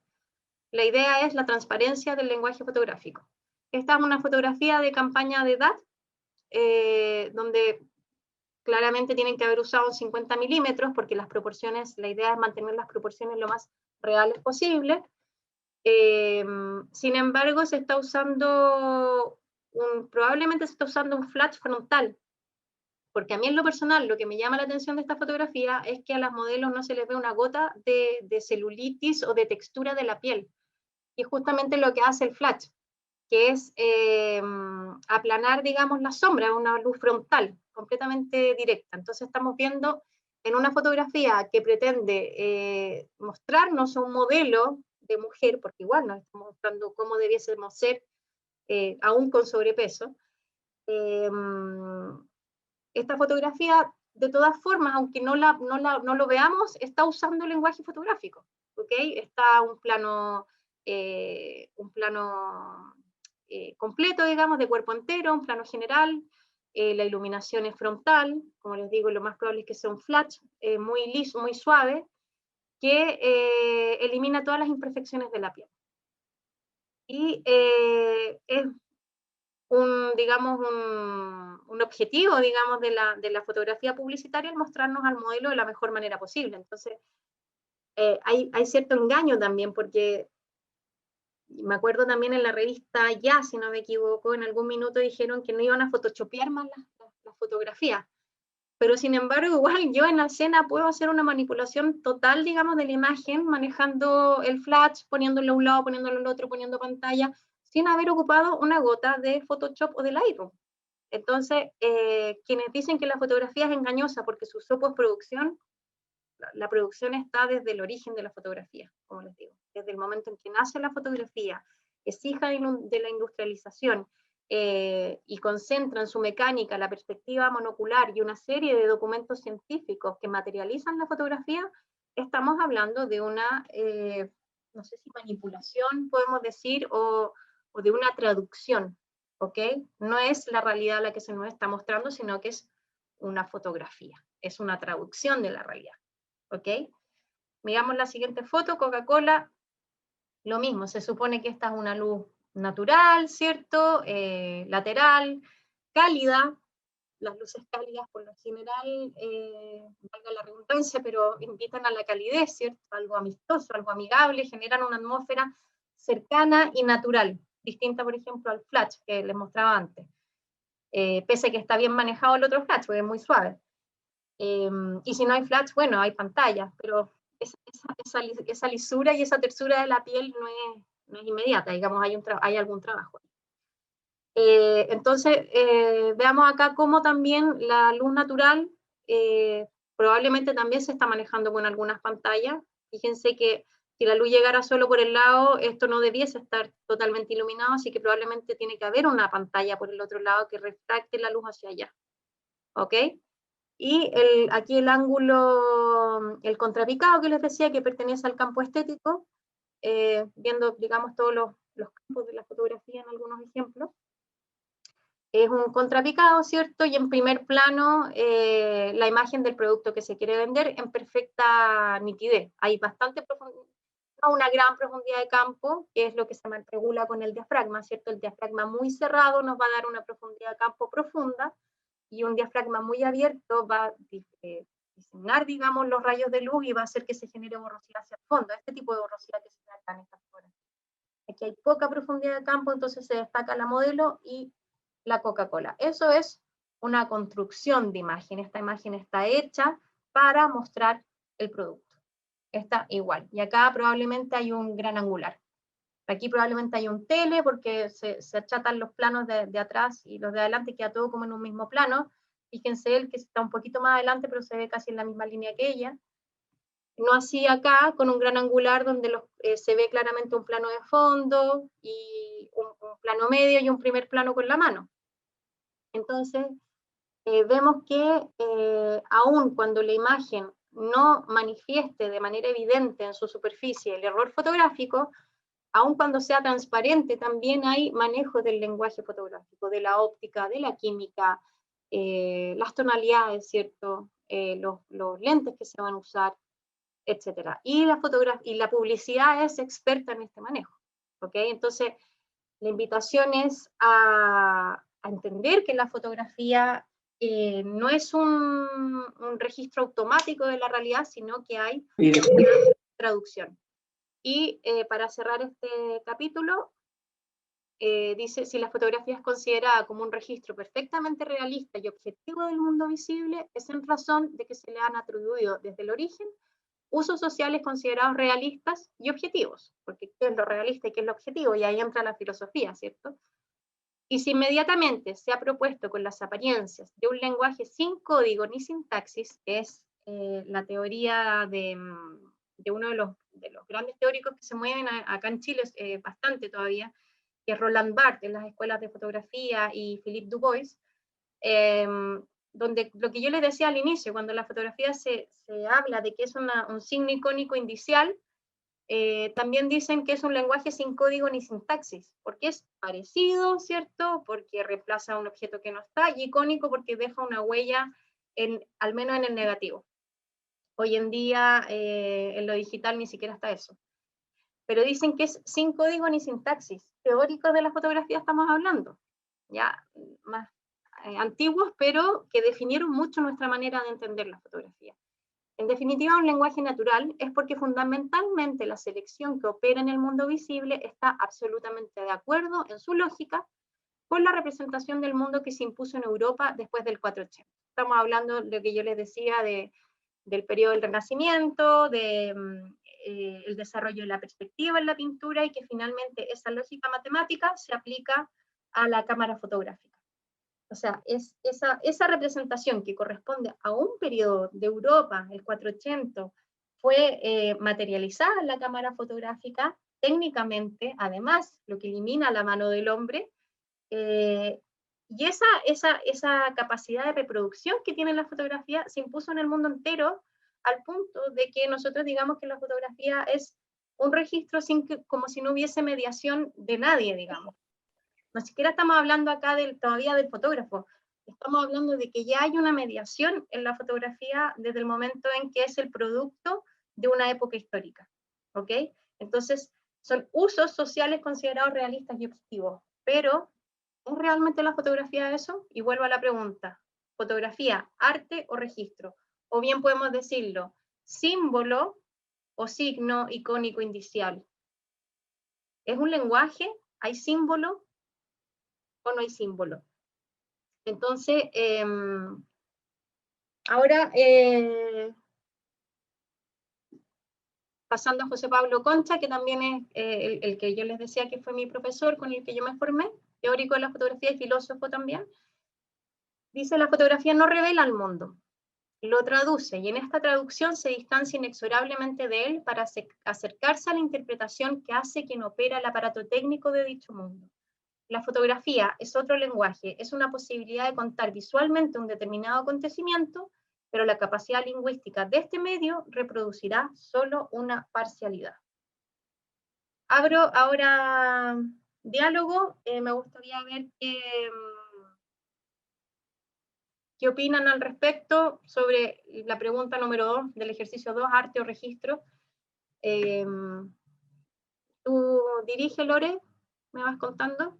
B: La idea es la transparencia del lenguaje fotográfico. Esta es una fotografía de campaña de edad, donde claramente tienen que haber usado un 50 milímetros, porque las proporciones, la idea es mantener las proporciones lo más reales posible. Sin embargo, se está usando probablemente se está usando un flash frontal, porque a mí en lo personal lo que me llama la atención de esta fotografía es que a las modelos no se les ve una gota de celulitis o de textura de la piel, y es justamente lo que hace el flash, que es aplanar, digamos, la sombra, una luz frontal, completamente directa. Entonces estamos viendo en una fotografía que pretende mostrarnos un modelo de mujer, porque igual nos estamos mostrando cómo debiésemos ser, aún con sobrepeso. Esta fotografía, de todas formas, aunque no lo veamos, está usando el lenguaje fotográfico, ¿ok? Está un plano completo, digamos, de cuerpo entero, un plano general, la iluminación es frontal, como les digo, lo más probable es que sea un flash muy liso, muy suave, que elimina todas las imperfecciones de la piel. Y es digamos, un objetivo, digamos, de la fotografía publicitaria, el mostrarnos al modelo de la mejor manera posible. Entonces, hay cierto engaño también, porque me acuerdo también en la revista Ya, si no me equivoco, en algún minuto dijeron que no iban a photoshopear más las fotografías. Pero sin embargo, igual yo en la escena puedo hacer una manipulación total, digamos, de la imagen, manejando el flash, poniéndolo a un lado, poniéndolo al otro, poniendo pantalla, sin haber ocupado una gota de Photoshop o de Lightroom. Entonces, quienes dicen que la fotografía es engañosa porque se usó postproducción, la producción está desde el origen de la fotografía, como les digo, desde el momento en que nace la fotografía, es hija de la industrialización, y concentra en su mecánica la perspectiva monocular y una serie de documentos científicos que materializan la fotografía, estamos hablando de una, no sé si manipulación podemos decir, o de una traducción, ¿ok? No es la realidad la que se nos está mostrando, sino que es una fotografía, es una traducción de la realidad. ¿Ok? Miramos la siguiente foto, Coca-Cola, lo mismo, se supone que esta es una luz natural, ¿cierto? Lateral, cálida, las luces cálidas por lo general, valga la redundancia, pero invitan a la calidez, ¿cierto? Algo amistoso, algo amigable, generan una atmósfera cercana y natural, distinta, por ejemplo, al flash que les mostraba antes. Pese a que está bien manejado el otro flash, porque es muy suave. Y si no hay flash, bueno, hay pantallas, pero esa lisura y esa tersura de la piel no es inmediata, digamos, hay algún trabajo. Entonces, veamos acá cómo también la luz natural probablemente también se está manejando con algunas pantallas. Fíjense que si la luz llegara solo por el lado, esto no debiese estar totalmente iluminado, así que probablemente tiene que haber una pantalla por el otro lado que refracte la luz hacia allá. ¿Ok? Y aquí el ángulo, el contrapicado que les decía, que pertenece al campo estético, viendo, digamos, todos los campos de la fotografía en algunos ejemplos. Es un contrapicado, ¿cierto? Y en primer plano, la imagen del producto que se quiere vender en perfecta nitidez. Hay bastante profundidad, no una gran profundidad de campo, que es lo que se regula con el diafragma, ¿cierto? El diafragma muy cerrado nos va a dar una profundidad de campo profunda, y un diafragma muy abierto va a diseñar, digamos, los rayos de luz y va a hacer que se genere borrosidad hacia el fondo, este tipo de borrosidad que se da acá en esta fotografía. Aquí hay poca profundidad de campo, entonces se destaca la modelo y la Coca-Cola. Eso es una construcción de imagen. Esta imagen está hecha para mostrar el producto. Está igual. Y acá probablemente hay un gran angular. Aquí probablemente hay un tele porque se achatan los planos de atrás y los de adelante, queda todo como en un mismo plano. Fíjense el que está un poquito más adelante, pero se ve casi en la misma línea que ella. No así acá, con un gran angular donde se ve claramente un plano de fondo, y un plano medio y un primer plano con la mano. Entonces, vemos que aun cuando la imagen no manifieste de manera evidente en su superficie el error fotográfico, aun cuando sea transparente, también hay manejo del lenguaje fotográfico, de la óptica, de la química, las tonalidades, ¿cierto? Los lentes que se van a usar, etc. Y la publicidad es experta en este manejo, ¿ok? Entonces, la invitación es a entender que la fotografía no es un registro automático de la realidad, sino que hay una traducción. Y para cerrar este capítulo, dice, si la fotografía es considerada como un registro perfectamente realista y objetivo del mundo visible, es en razón de que se le han atribuido desde el origen usos sociales considerados realistas y objetivos, porque ¿qué es lo realista y qué es lo objetivo? Y ahí entra la filosofía, ¿cierto? Y si inmediatamente se ha propuesto con las apariencias de un lenguaje sin código ni sintaxis, que es la teoría de uno de los grandes teóricos que se mueven acá en Chile bastante todavía, que es Roland Barthes en las escuelas de fotografía y Philippe Dubois, donde lo que yo les decía al inicio, cuando la fotografía se habla de que es un signo icónico indicial, también dicen que es un lenguaje sin código ni sintaxis, porque es parecido, ¿cierto? Porque reemplaza un objeto que no está, y icónico porque deja una huella, al menos en el negativo. Hoy en día, en lo digital ni siquiera está eso. pero dicen que es sin código ni sintaxis. Teóricos de la fotografía estamos hablando, ya más antiguos, pero que definieron mucho nuestra manera de entender la fotografía. En definitiva, un lenguaje natural es porque fundamentalmente la selección que opera en el mundo visible está absolutamente de acuerdo en su lógica con la representación del mundo que se impuso en Europa después del 480. Estamos hablando de lo que yo les decía del periodo del Renacimiento, el desarrollo de la perspectiva en la pintura, y que finalmente esa lógica matemática se aplica a la cámara fotográfica. O sea, es esa representación que corresponde a un periodo de Europa, el 480, fue materializada en la cámara fotográfica técnicamente, además, lo que elimina la mano del hombre, y esa capacidad de reproducción que tiene la fotografía se impuso en el mundo entero, al punto de que nosotros digamos que la fotografía es un registro como si no hubiese mediación de nadie, digamos. No siquiera estamos hablando acá todavía del fotógrafo, estamos hablando de que ya hay una mediación en la fotografía desde el momento en que es el producto de una época histórica, ¿ok? Entonces, son usos sociales considerados realistas y objetivos, pero ¿es realmente la fotografía eso? Y vuelvo a la pregunta, ¿fotografía, arte o registro? O bien podemos decirlo, símbolo o signo icónico indicial. ¿Es un lenguaje? ¿Hay símbolo o no hay símbolo? Entonces, ahora, pasando a José Pablo Concha, que también es el que yo les decía que fue mi profesor, con el que yo me formé, teórico de la fotografía y filósofo también, dice: la fotografía no revela al mundo, lo traduce, y en esta traducción se distancia inexorablemente de él para acercarse a la interpretación que hace quien opera el aparato técnico de dicho mundo. La fotografía es otro lenguaje, es una posibilidad de contar visualmente un determinado acontecimiento, pero la capacidad lingüística de este medio reproducirá solo una parcialidad. Abro ahora diálogo, me gustaría ver qué opinan al respecto sobre la pregunta número 2 del ejercicio 2, arte o registro. ¿Tú diriges, Lore? ¿Me vas contando?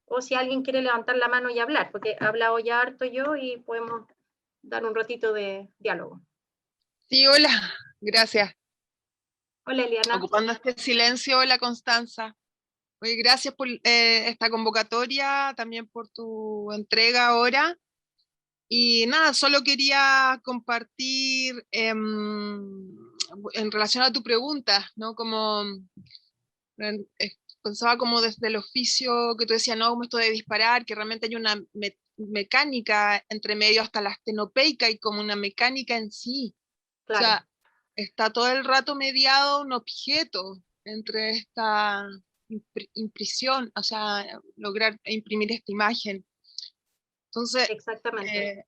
B: O si alguien quiere levantar la mano y hablar, porque he hablado ya harto yo y podemos dar un ratito de diálogo.
E: Sí, hola, gracias.
B: Hola, Eliana.
E: Ocupando este silencio, hola, Constanza. Oye, gracias por esta convocatoria, también por tu entrega ahora. Y nada, solo quería compartir en relación a tu pregunta, ¿no? Como pensaba como desde el oficio que tú decías, no, como esto de disparar, que realmente hay una mecánica entre medio hasta la estenopeica y como una mecánica en sí.
B: Claro.
E: O sea, está todo el rato mediado un objeto entre esta impresión, o sea, lograr imprimir esta imagen. Entonces,
B: exactamente.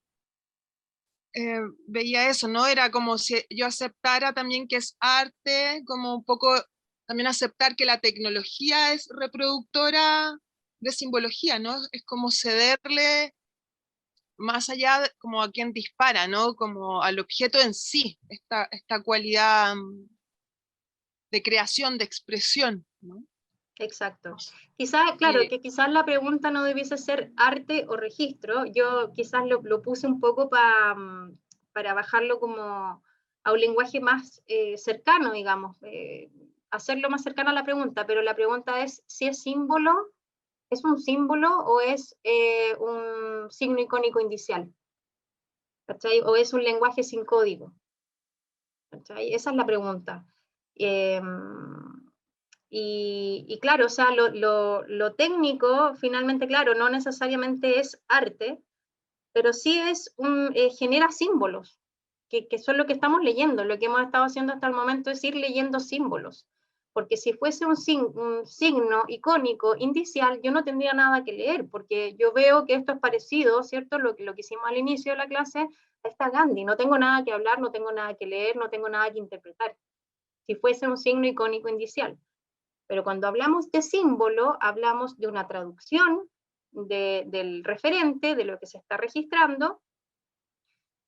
E: Veía eso, ¿no? Era como si yo aceptara también que es arte, como un poco también aceptar que la tecnología es reproductora de simbología, ¿no? Es como cederle más allá como a quien dispara, ¿no? Como al objeto en sí, esta cualidad de creación, de expresión, ¿no?
B: Exacto. Quizás, claro, que quizás la pregunta no debiese ser arte o registro. Yo quizás lo puse un poco para bajarlo como a un lenguaje más cercano, digamos, hacerlo más cercano a la pregunta, pero la pregunta es si es símbolo, ¿es un símbolo o es un signo icónico indicial? ¿Cachai? ¿O es un lenguaje sin código? ¿Cachai? Esa es la pregunta. Y claro, o sea, lo técnico, finalmente, claro, no necesariamente es arte, pero sí genera símbolos, que son lo que estamos leyendo. Lo que hemos estado haciendo hasta el momento es ir leyendo símbolos. Porque si fuese un signo icónico, indicial, yo no tendría nada que leer, porque yo veo que esto es parecido, ¿cierto? Lo que hicimos al inicio de la clase, a esta Gandhi. No tengo nada que hablar, no tengo nada que leer, no tengo nada que interpretar. Si fuese un signo icónico indicial. Pero cuando hablamos de símbolo, hablamos de una traducción del referente, de lo que se está registrando,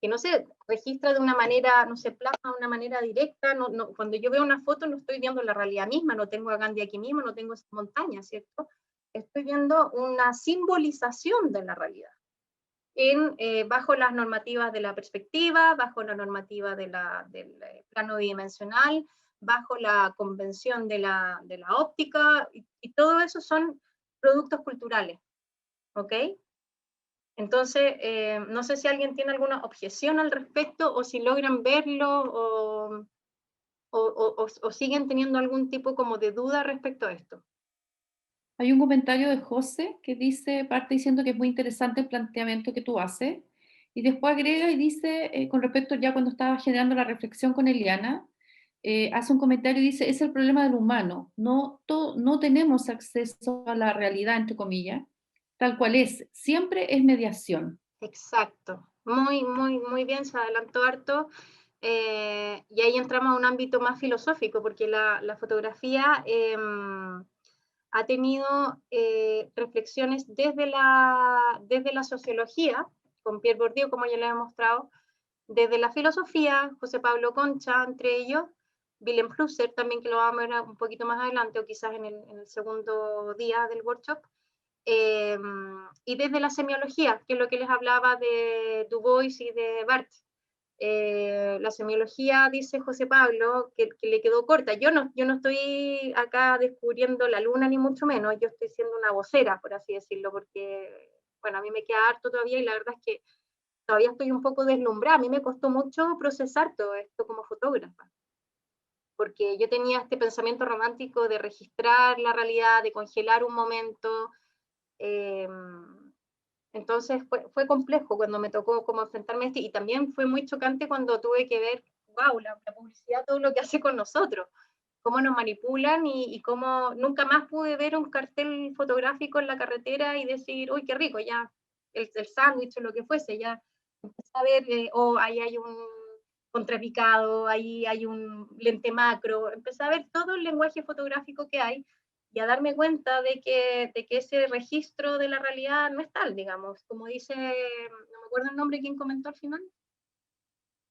B: que no se registra de una manera, no se plasma de una manera directa. Cuando yo veo una foto no estoy viendo la realidad misma, no tengo a Gandhi aquí mismo, no tengo esa montaña, ¿cierto? Estoy viendo una simbolización de la realidad, bajo las normativas de la perspectiva, bajo la normativa del plano bidimensional, bajo la convención de la óptica, y todo eso son productos culturales, ¿ok? Entonces, no sé si alguien tiene alguna objeción al respecto, o si logran verlo, o siguen teniendo algún tipo como de duda respecto a esto.
A: Hay un comentario de José que dice, parte diciendo que es muy interesante el planteamiento que tú haces, y después agrega y dice, con respecto ya cuando estaba generando la reflexión con Eliana, hace un comentario y dice, es el problema del humano, no tenemos acceso a la realidad, entre comillas, tal cual es, siempre es mediación.
B: Exacto, muy bien, se adelantó harto, y ahí entramos a un ámbito más filosófico, porque la fotografía ha tenido reflexiones desde la sociología, con Pierre Bourdieu, como ya les he mostrado, desde la filosofía, José Pablo Concha, entre ellos, Willem Husserl también, que lo vamos a ver un poquito más adelante, o quizás en el segundo día del workshop, y desde la semiología, que es lo que les hablaba de Du Bois y de Barthes. La semiología, dice José Pablo, que le quedó corta. Yo no estoy acá descubriendo la luna, ni mucho menos, yo estoy siendo una vocera, por así decirlo, porque, bueno, a mí me queda harto todavía, y la verdad es que todavía estoy un poco deslumbrada. A mí me costó mucho procesar todo esto como fotógrafa, porque yo tenía este pensamiento romántico de registrar la realidad, de congelar un momento. Entonces fue complejo cuando me tocó como enfrentarme a esto, y también fue muy chocante cuando tuve que ver, wow, la publicidad, todo lo que hace con nosotros, cómo nos manipulan, y cómo nunca más pude ver un cartel fotográfico en la carretera y decir, uy, qué rico, ya, el sándwich o lo que fuese, ya empecé a ver, ahí hay un contrapicado, ahí hay un lente macro, empecé a ver todo el lenguaje fotográfico que hay, y a darme cuenta de que ese registro de la realidad no es tal, digamos, como dice, no me acuerdo el nombre, ¿quién comentó al final?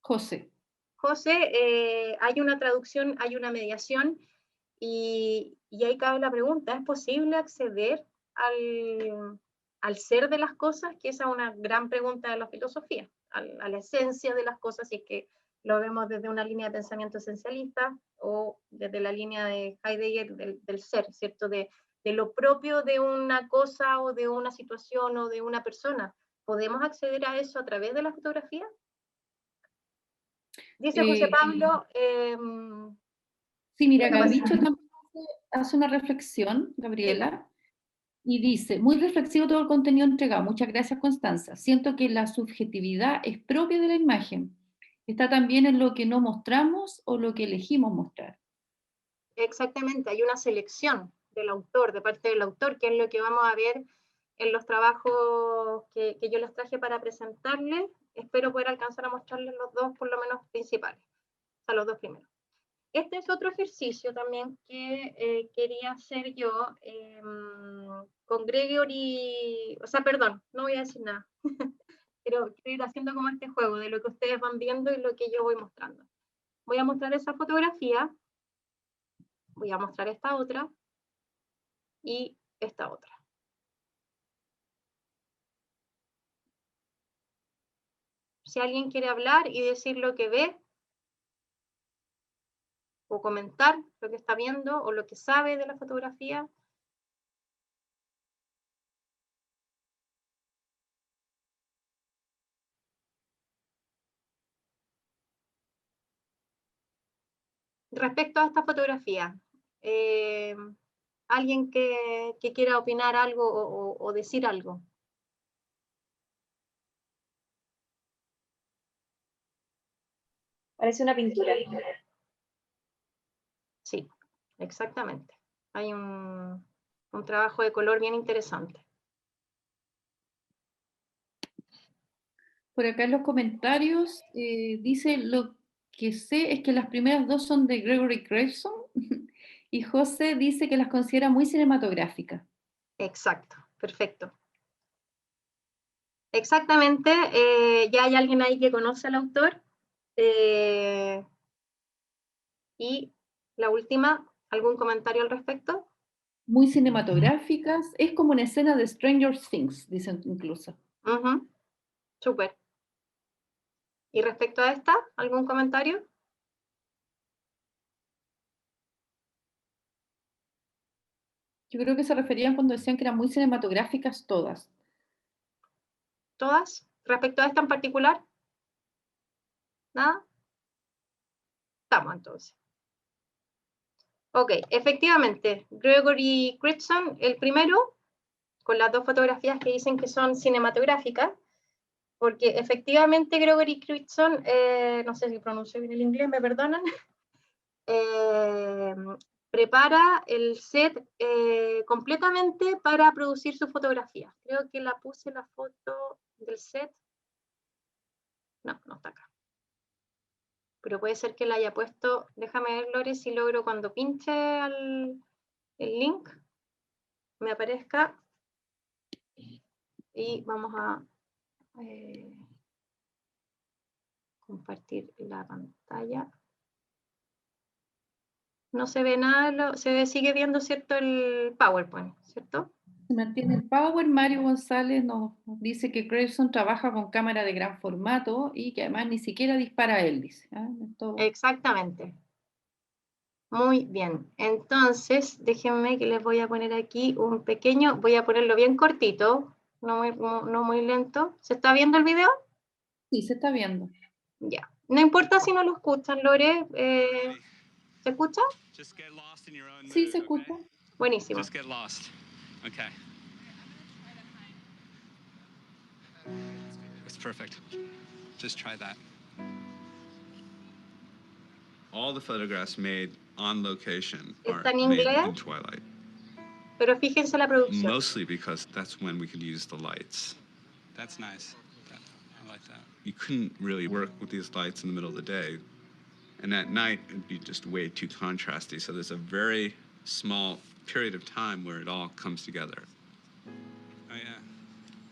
A: José.
B: José, hay una traducción, hay una mediación, y ahí cabe la pregunta, ¿es posible acceder al ser de las cosas? Que esa es una gran pregunta de la filosofía, a la esencia de las cosas, si es que lo vemos desde una línea de pensamiento esencialista, o desde la línea de Heidegger del ser, ¿cierto? De lo propio de una cosa, o de una situación, o de una persona. ¿Podemos acceder a eso a través de la fotografía? Dice José Pablo...
A: sí, mira, Gabricho también hace una reflexión, Gabriela, y dice, muy reflexivo todo el contenido entregado. Muchas gracias, Constanza. Siento que la subjetividad es propia de la imagen. Está también en lo que no mostramos o lo que elegimos mostrar.
B: Exactamente, hay una selección del autor, de parte del autor, que es lo que vamos a ver en los trabajos que yo les traje para presentarles. Espero poder alcanzar a mostrarles los dos, por lo menos principales, o sea, los dos primeros. Este es otro ejercicio también que quería hacer yo con Gregory, o sea, perdón, no voy a decir nada. Quiero ir haciendo como este juego de lo que ustedes van viendo y lo que yo voy mostrando. Voy a mostrar esa fotografía, voy a mostrar esta otra y esta otra. Si alguien quiere hablar y decir lo que ve, o comentar lo que está viendo o lo que sabe de la fotografía. Respecto a esta fotografía, ¿alguien que quiera opinar algo o decir algo?
D: Parece una pintura.
B: Sí, exactamente. Hay un trabajo de color bien interesante.
A: Por acá en los comentarios dice, lo que sé es que las primeras dos son de Gregory Grayson y José dice que las considera muy cinematográficas.
B: Exacto, perfecto. Exactamente, ya hay alguien ahí que conoce al autor. Y la última, ¿algún comentario al respecto?
A: Muy cinematográficas, es como una escena de Stranger Things, dicen incluso.
B: Súper. ¿Y respecto a esta, algún comentario?
A: Yo creo que se referían cuando decían que eran muy cinematográficas todas.
B: ¿Todas? ¿Respecto a esta en particular? ¿Nada? Estamos entonces. Ok, efectivamente, Gregory Critson, el primero, con las dos fotografías que dicen que son cinematográficas, porque efectivamente Gregory Critson, no sé si pronuncio bien el inglés, me perdonan, prepara el set completamente para producir su fotografía. Creo que la puse la foto del set. No, no está acá. Pero puede ser que la haya puesto, déjame ver, Lore, si logro cuando pinche el link, me aparezca. Y vamos a compartir la pantalla. No se ve nada, se sigue viendo, ¿cierto? El PowerPoint, ¿cierto?
A: Se mantiene el Power. Mario González nos dice que Grayson trabaja con cámara de gran formato y que además ni siquiera dispara él, dice.
B: Exactamente. Muy bien. Entonces, déjenme que les voy a poner aquí un pequeño, voy a ponerlo bien cortito, no muy lento. ¿Se está viendo el video?
A: Sí, se está viendo.
B: Ya. No importa si no lo escuchan, Lore. ¿Se escucha?
A: Sí, se escucha.
B: Buenísimo.
F: Just get lost. Okay. It's perfect. Just try that. All the photographs made on location are
B: ¿Está en
F: made
B: inglés?
F: in twilight.
B: Pero fíjense la producción.
F: Mostly because that's when we could use the lights. That's nice. I like that. You couldn't really work with these lights in the middle of the day. And at night, it'd be just way too contrasty. So there's a very small period of time where it all comes together. Oh, yeah.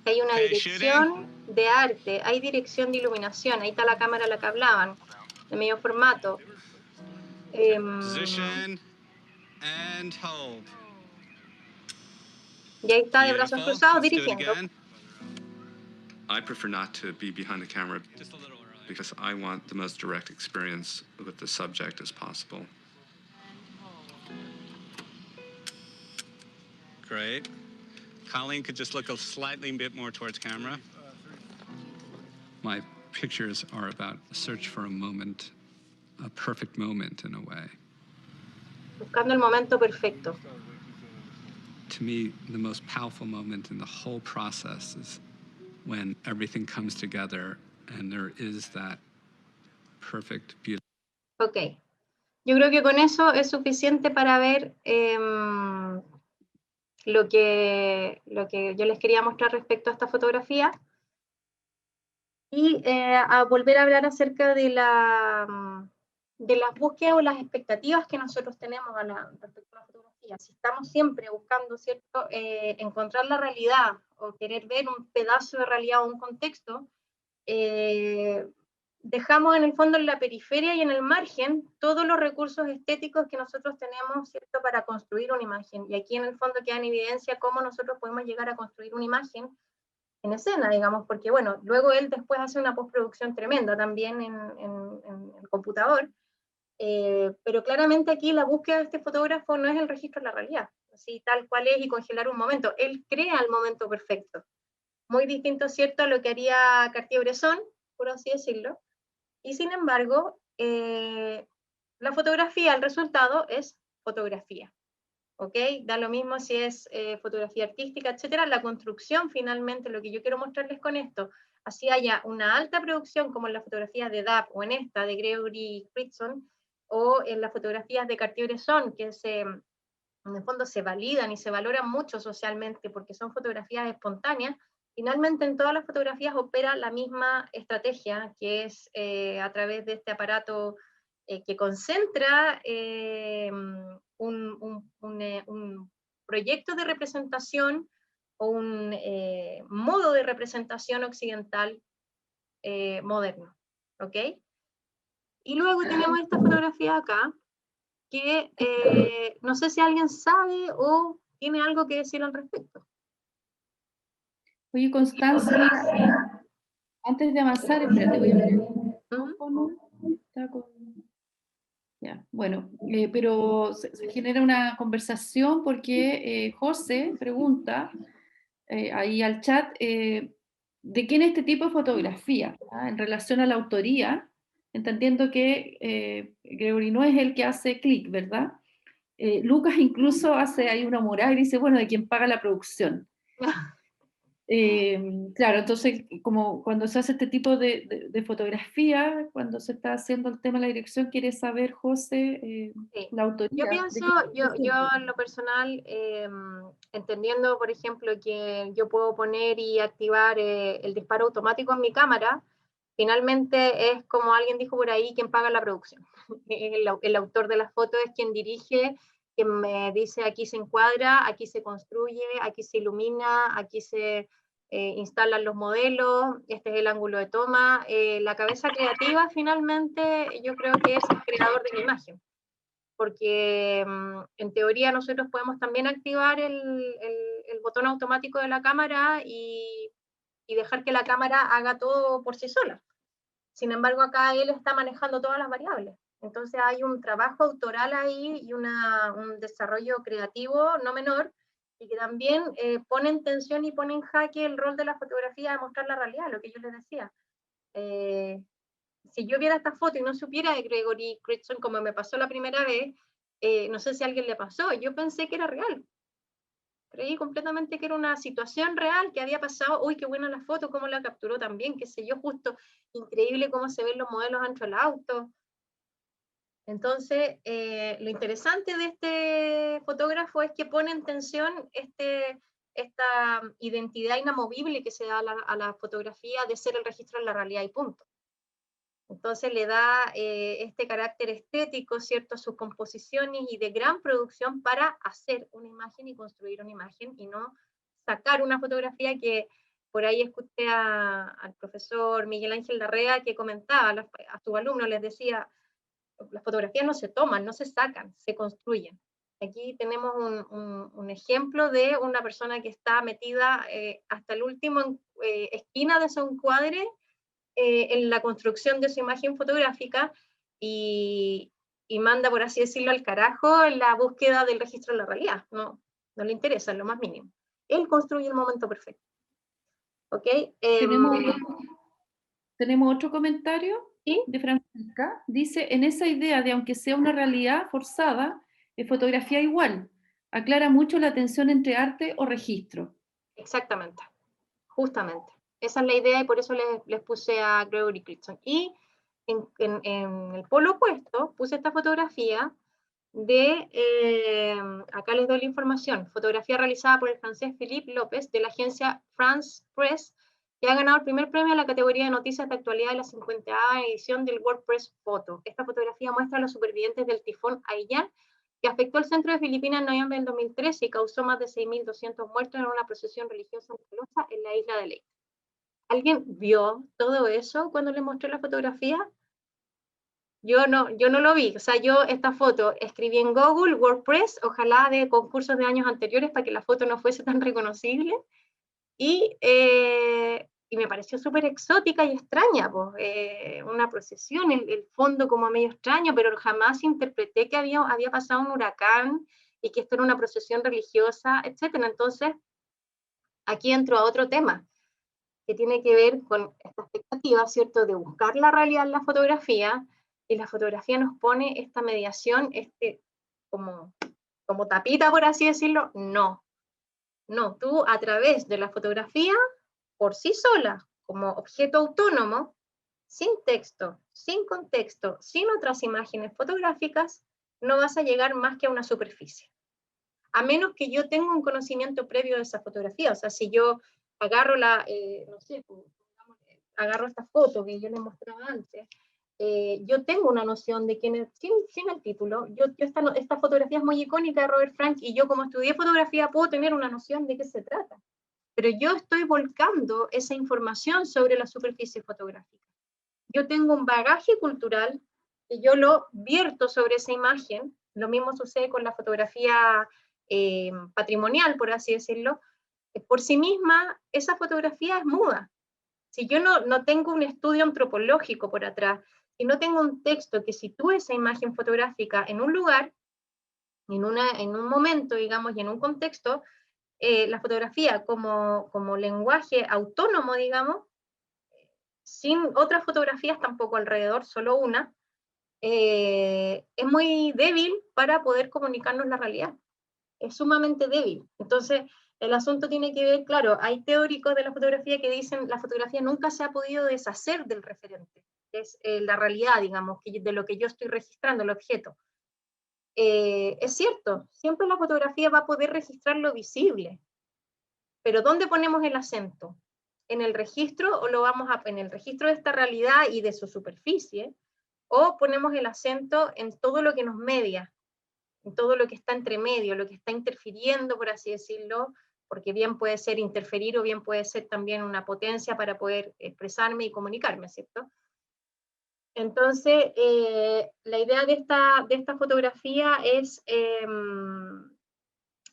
B: Hay una
F: Okay,
B: dirección de arte, hay dirección de iluminación. Ahí está la cámara a la que hablaban, de medio formato.
F: Position and hold.
B: Y ahí está de brazos
F: Beautiful.
B: cruzados
F: Let's do it
B: dirigiendo.
F: again. I prefer not to be behind the camera just a little early because I want the most direct experience with the subject as possible. Great. Colleen could just look a slightly bit more towards camera. My pictures are about a search for a moment, a perfect moment in a way.
B: Buscando el momento perfecto.
F: To me, the most powerful moment in the whole process is when everything comes together and there is that perfect, beautiful.
B: Ok. Yo creo que con eso es suficiente para ver lo que yo les quería mostrar respecto a esta fotografía. Y a volver a hablar acerca de las búsquedas o las expectativas que nosotros tenemos respecto a la fotografía. Si estamos siempre buscando, ¿cierto?, encontrar la realidad o querer ver un pedazo de realidad o un contexto, dejamos en el fondo en la periferia y en el margen todos los recursos estéticos que nosotros tenemos, ¿cierto?, para construir una imagen. Y aquí en el fondo queda en evidencia cómo nosotros podemos llegar a construir una imagen en escena, digamos, porque bueno, luego él después hace una postproducción tremenda también en el computador, pero claramente aquí la búsqueda de este fotógrafo no es el registro de la realidad, así tal cual es y congelar un momento, él crea el momento perfecto, muy distinto, ¿cierto?, a lo que haría Cartier-Bresson, por así decirlo, y sin embargo, la fotografía, el resultado es fotografía. ¿Ok? Da lo mismo si es fotografía artística, etcétera. La construcción, finalmente, lo que yo quiero mostrarles con esto, así haya una alta producción como en las fotografías de DAP o en esta de Gregory Critson, o en las fotografías de Cartier-Bresson, que en el fondo se validan y se valoran mucho socialmente porque son fotografías espontáneas. Finalmente, en todas las fotografías opera la misma estrategia, que es a través de este aparato que concentra un proyecto de representación modo de representación occidental moderno, ¿ok? Y luego tenemos esta fotografía acá, que no sé si alguien sabe o tiene algo que decir al respecto.
A: Oye, Constanza, mira, antes de avanzar, espérate, voy a ver el micrófono. Está con... Ya, bueno, pero se genera una conversación porque José pregunta ahí al chat de quién es este tipo de fotografía, ¿ah? En relación a la autoría, entendiendo que Gregory no es el que hace clic, ¿verdad? Lucas incluso hace ahí una morada y dice, bueno, de quién paga la producción. Claro, entonces, como cuando se hace este tipo de fotografía, cuando se está haciendo el tema de la dirección, quiere saber, José,
B: Sí.
A: la autoría.
B: Yo pienso, yo en lo personal, entendiendo, por ejemplo, que yo puedo poner y activar el disparo automático en mi cámara, finalmente es como alguien dijo por ahí, quien paga la producción. El autor de la foto es quien dirige, quien me dice aquí se encuadra, aquí se construye, aquí se ilumina, aquí se instalan los modelos, este es el ángulo de toma. La cabeza creativa finalmente yo creo que es el creador de la imagen, porque en teoría nosotros podemos también activar el botón automático de la cámara y dejar que la cámara haga todo por sí sola. Sin embargo, acá él está manejando todas las variables. Entonces hay un trabajo autoral ahí y un desarrollo creativo no menor, y que también pone en tensión y pone en jaque el rol de la fotografía de mostrar la realidad, lo que yo les decía. Si yo viera esta foto y no supiera de Gregory Critson, como me pasó la primera vez, no sé si a alguien le pasó, yo pensé que era real. Creí completamente que era una situación real que había pasado. Uy, qué buena la foto, cómo la capturó también, qué sé yo, justo, increíble cómo se ven los modelos dentro del auto. Entonces, lo interesante de este fotógrafo es que pone en tensión esta identidad inamovible que se da a la fotografía de ser el registro de la realidad y punto. Entonces le da este carácter estético, ¿cierto?, a sus composiciones y de gran producción para hacer una imagen y construir una imagen y no sacar una fotografía que por ahí escuché al profesor Miguel Ángel Larrea que comentaba a sus alumnos, les decía, las fotografías no se toman, no se sacan, se construyen. Aquí tenemos un ejemplo de una persona que está metida hasta el último esquina de su encuadre en la construcción de su imagen fotográfica y manda, por así decirlo, al carajo en la búsqueda del registro de la realidad. No le interesa en lo más mínimo. Él construye el momento perfecto. ¿Ok?
A: ¿Tenemos otro comentario?
B: ¿Sí?
A: De Francisca. Dice, en esa idea de aunque sea una realidad forzada, es fotografía igual. Aclara mucho la tensión entre arte o registro.
B: Exactamente. Justamente. Esa es la idea y por eso les puse a Gregory Critson. Y en el polo opuesto puse esta fotografía de, acá les doy la información, fotografía realizada por el francés Philippe López de la agencia France Press, que ha ganado el primer premio en la categoría de noticias de actualidad de la 50ª edición del World Press Photo. Esta fotografía muestra a los supervivientes del tifón Haiyan, que afectó el centro de Filipinas en noviembre del 2013 y causó más de 6.200 muertos en una procesión religiosa en la isla de Leyte. ¿Alguien vio todo eso cuando le mostré la fotografía? Yo no lo vi. O sea, yo esta foto escribí en Google, WordPress, ojalá de concursos de años anteriores para que la foto no fuese tan reconocible. Y me pareció súper exótica y extraña, pues, una procesión, el fondo como medio extraño, pero jamás interpreté que había pasado un huracán y que esto era una procesión religiosa, etc. Entonces, aquí entro a otro tema, que tiene que ver con esta expectativa, ¿cierto?, de buscar la realidad en la fotografía, y la fotografía nos pone esta mediación, como tapita, por así decirlo. No, tú a través de la fotografía, por sí sola, como objeto autónomo, sin texto, sin contexto, sin otras imágenes fotográficas, no vas a llegar más que a una superficie. A menos que yo tenga un conocimiento previo de esa fotografía. O sea, si yo agarro no sé, agarro esta foto que yo les mostraba antes, yo tengo una noción de quién es, sin el título, esta fotografía es muy icónica de Robert Frank, y yo como estudié fotografía puedo tener una noción de qué se trata. pero yo estoy volcando esa información sobre la superficie fotográfica. Yo tengo un bagaje cultural que yo lo vierto sobre esa imagen. Lo mismo sucede con la fotografía patrimonial, por así decirlo. Por sí misma, esa fotografía es muda. Si yo no tengo un estudio antropológico por atrás, si no tengo un texto que sitúe esa imagen fotográfica en un lugar, en un momento, digamos, y en un contexto, la fotografía como lenguaje autónomo, digamos, sin otras fotografías tampoco alrededor, solo una, es muy débil para poder comunicarnos la realidad. Es sumamente débil. Entonces, el asunto tiene que ver, claro, hay teóricos de la fotografía que dicen la fotografía nunca se ha podido deshacer del referente. Es la realidad, digamos, de lo que yo estoy registrando, el objeto. Es cierto, siempre la fotografía va a poder registrar lo visible, pero ¿dónde ponemos el acento? ¿En el registro o en el registro de esta realidad y de su superficie? ¿O ponemos el acento en todo lo que nos media, en todo lo que está entre medio, lo que está interfiriendo, por así decirlo, porque bien puede ser interferir o bien puede ser también una potencia para poder expresarme y comunicarme, ¿cierto? Entonces, la idea de esta fotografía es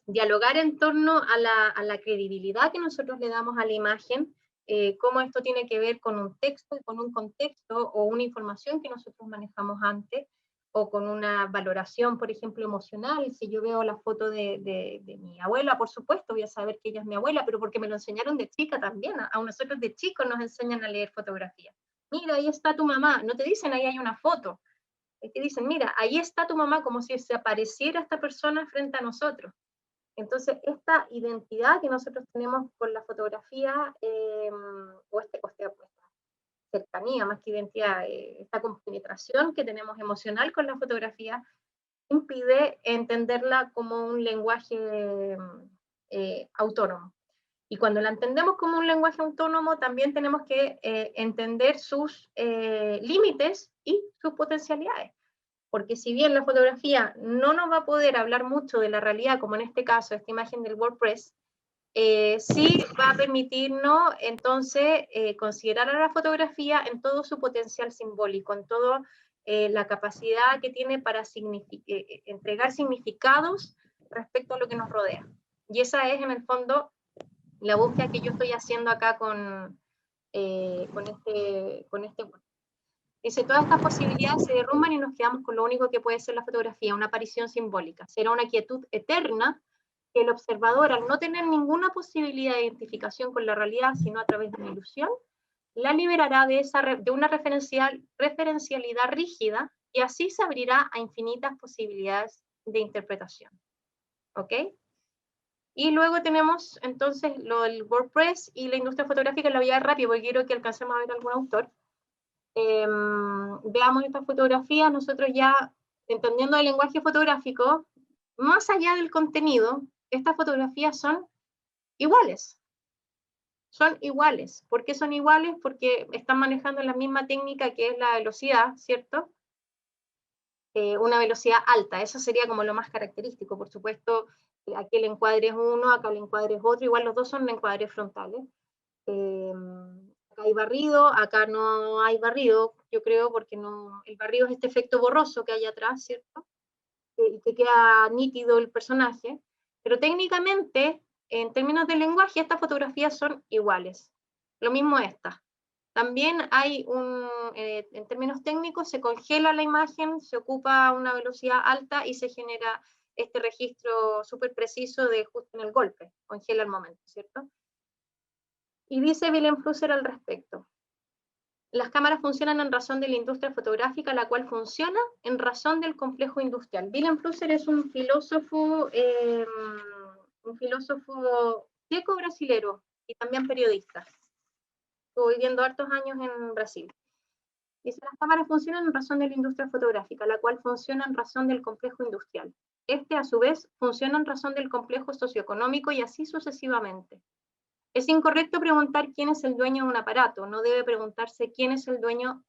B: dialogar en torno a la credibilidad que nosotros le damos a la imagen, cómo esto tiene que ver con un texto, con un contexto o una información que nosotros manejamos antes, o con una valoración, por ejemplo, emocional. Si yo veo la foto de mi abuela, por supuesto, voy a saber que ella es mi abuela, pero porque me lo enseñaron de chica también. A nosotros de chicos nos enseñan a leer fotografía. Mira, ahí está tu mamá. No te dicen, ahí hay una foto. Te dicen, mira, ahí está tu mamá, como si se apareciera esta persona frente a nosotros. Entonces, esta identidad que nosotros tenemos con la fotografía, o esta cercanía, más que identidad, esta compenetración que tenemos emocional con la fotografía, impide entenderla como un lenguaje autónomo. Y cuando la entendemos como un lenguaje autónomo, también tenemos que entender sus límites y sus potencialidades. Porque si bien la fotografía no nos va a poder hablar mucho de la realidad, como en este caso, esta imagen del WordPress, sí va a permitirnos entonces considerar a la fotografía en todo su potencial simbólico, en toda la capacidad que tiene para entregar significados respecto a lo que nos rodea. Y esa es en el fondo la búsqueda que yo estoy haciendo acá con este Dice, todas estas posibilidades se derrumban y nos quedamos con lo único que puede ser la fotografía, una aparición simbólica. Será una quietud eterna que el observador, al no tener ninguna posibilidad de identificación con la realidad, sino a través de una ilusión, la liberará de una referencialidad rígida y así se abrirá a infinitas posibilidades de interpretación. ¿Ok? Y luego tenemos entonces lo del WordPress y la industria fotográfica. La voy a dar rápido porque quiero que alcancemos a ver algún autor. Veamos esta fotografía. Nosotros ya, entendiendo el lenguaje fotográfico, más allá del contenido, estas fotografías son iguales. Son iguales. ¿Por qué son iguales? Porque están manejando la misma técnica que es la velocidad, ¿cierto? Una velocidad alta, eso sería como lo más característico. Por supuesto, aquí el encuadre es uno, acá el encuadre es otro, igual los dos son encuadres frontales. Acá hay barrido, acá no hay barrido, yo creo, porque no, el barrido es este efecto borroso que hay atrás, ¿cierto? Y que queda nítido el personaje, pero técnicamente, en términos de lenguaje, estas fotografías son iguales. Lo mismo esta. También hay en términos técnicos, se congela la imagen, se ocupa una velocidad alta y se genera este registro súper preciso de justo en el golpe, congela el momento, ¿cierto? Y dice Willem Flusser al respecto. Las cámaras funcionan en razón de la industria fotográfica, la cual funciona en razón del complejo industrial. Willem Flusser es un filósofo checo brasilero y también periodista. Estuvo viviendo hartos años en Brasil. Dice, las cámaras funcionan en razón de la industria fotográfica, la cual funciona en razón del complejo industrial. Este, a su vez, funciona en razón del complejo socioeconómico y así sucesivamente. Es incorrecto preguntar quién es el dueño de un aparato, no debe preguntarse quién es el dueño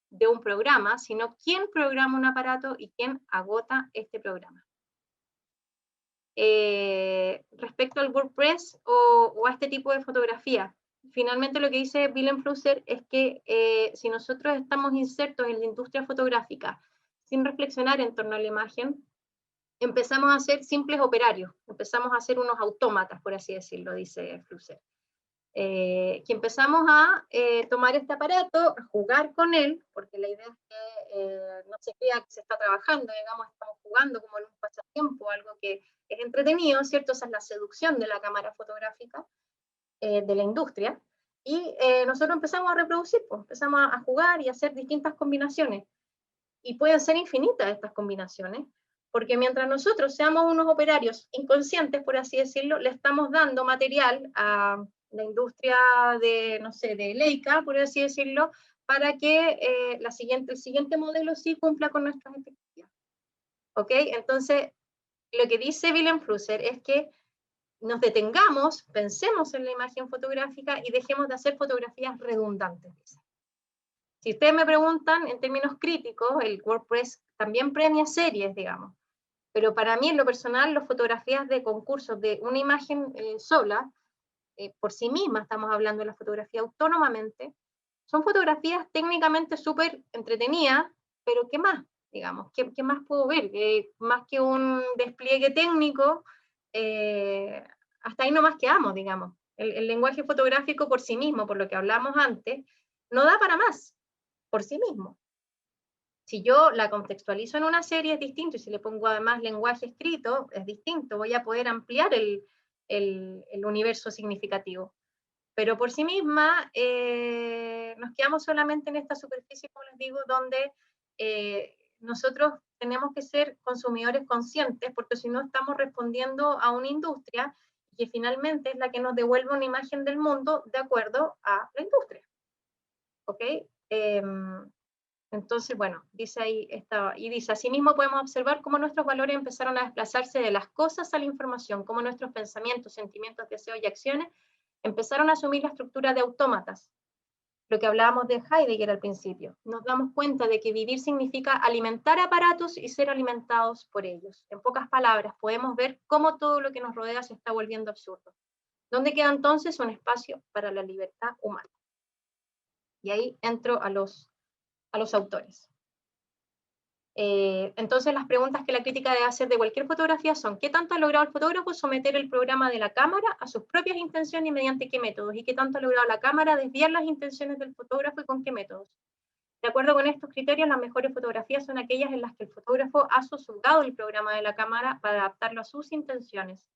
B: de un programa, sino quién programa un aparato y quién agota este programa. respecto al WordPress o a este tipo de fotografía. Finalmente lo que dice Willem Flusser es que si nosotros estamos insertos en la industria fotográfica sin reflexionar en torno a la imagen, empezamos a ser simples operarios, empezamos a ser unos autómatas, por así decirlo, dice Flusser. Que empezamos a tomar este aparato, a jugar con él, porque la idea es que no se crea que se está trabajando, digamos, estamos jugando como en un pasatiempo, algo que es entretenido, ¿cierto? Esa es la seducción de la cámara fotográfica, de la industria, y nosotros empezamos a reproducir, pues, empezamos a jugar y a hacer distintas combinaciones, y pueden ser infinitas estas combinaciones, porque mientras nosotros seamos unos operarios inconscientes, por así decirlo, le estamos dando material a la industria de, no sé, de Leica, por así decirlo, para que el siguiente modelo sí cumpla con nuestras expectativas. ¿Ok? Entonces, lo que dice Willem Flusser es que nos detengamos, pensemos en la imagen fotográfica y dejemos de hacer fotografías redundantes. Si ustedes me preguntan en términos críticos, el WordPress también premia series, digamos. Pero para mí, en lo personal, las fotografías de concursos de una imagen sola, por sí misma, estamos hablando de la fotografía autónomamente, son fotografías técnicamente súper entretenidas, pero ¿qué más? Digamos, ¿qué más puedo ver? Más que un despliegue técnico, hasta ahí nomás quedamos, digamos. El lenguaje fotográfico por sí mismo, por lo que hablamos antes, no da para más, por sí mismo. Si yo la contextualizo en una serie es distinto, y si le pongo además lenguaje escrito es distinto, voy a poder ampliar el universo significativo. Pero por sí misma nos quedamos solamente en esta superficie, como les digo, donde nosotros tenemos que ser consumidores conscientes, porque si no estamos respondiendo a una industria que finalmente es la que nos devuelve una imagen del mundo de acuerdo a la industria. ¿Ok? Entonces, bueno, dice ahí, y dice, asimismo podemos observar cómo nuestros valores empezaron a desplazarse de las cosas a la información, cómo nuestros pensamientos, sentimientos, deseos y acciones empezaron a asumir la estructura de autómatas, lo que hablábamos de Heidegger al principio. Nos damos cuenta de que vivir significa alimentar aparatos y ser alimentados por ellos. En pocas palabras, podemos ver cómo todo lo que nos rodea se está volviendo absurdo. ¿Dónde queda entonces un espacio para la libertad humana? Y ahí entro a los autores. Entonces las preguntas que la crítica debe hacer de cualquier fotografía son: ¿qué tanto ha logrado el fotógrafo someter el programa de la cámara a sus propias intenciones y mediante qué métodos? ¿Y qué tanto ha logrado la cámara desviar las intenciones del fotógrafo y con qué métodos? De acuerdo con estos criterios, las mejores fotografías son aquellas en las que el fotógrafo ha sosegado el programa de la cámara para adaptarlo a sus intenciones,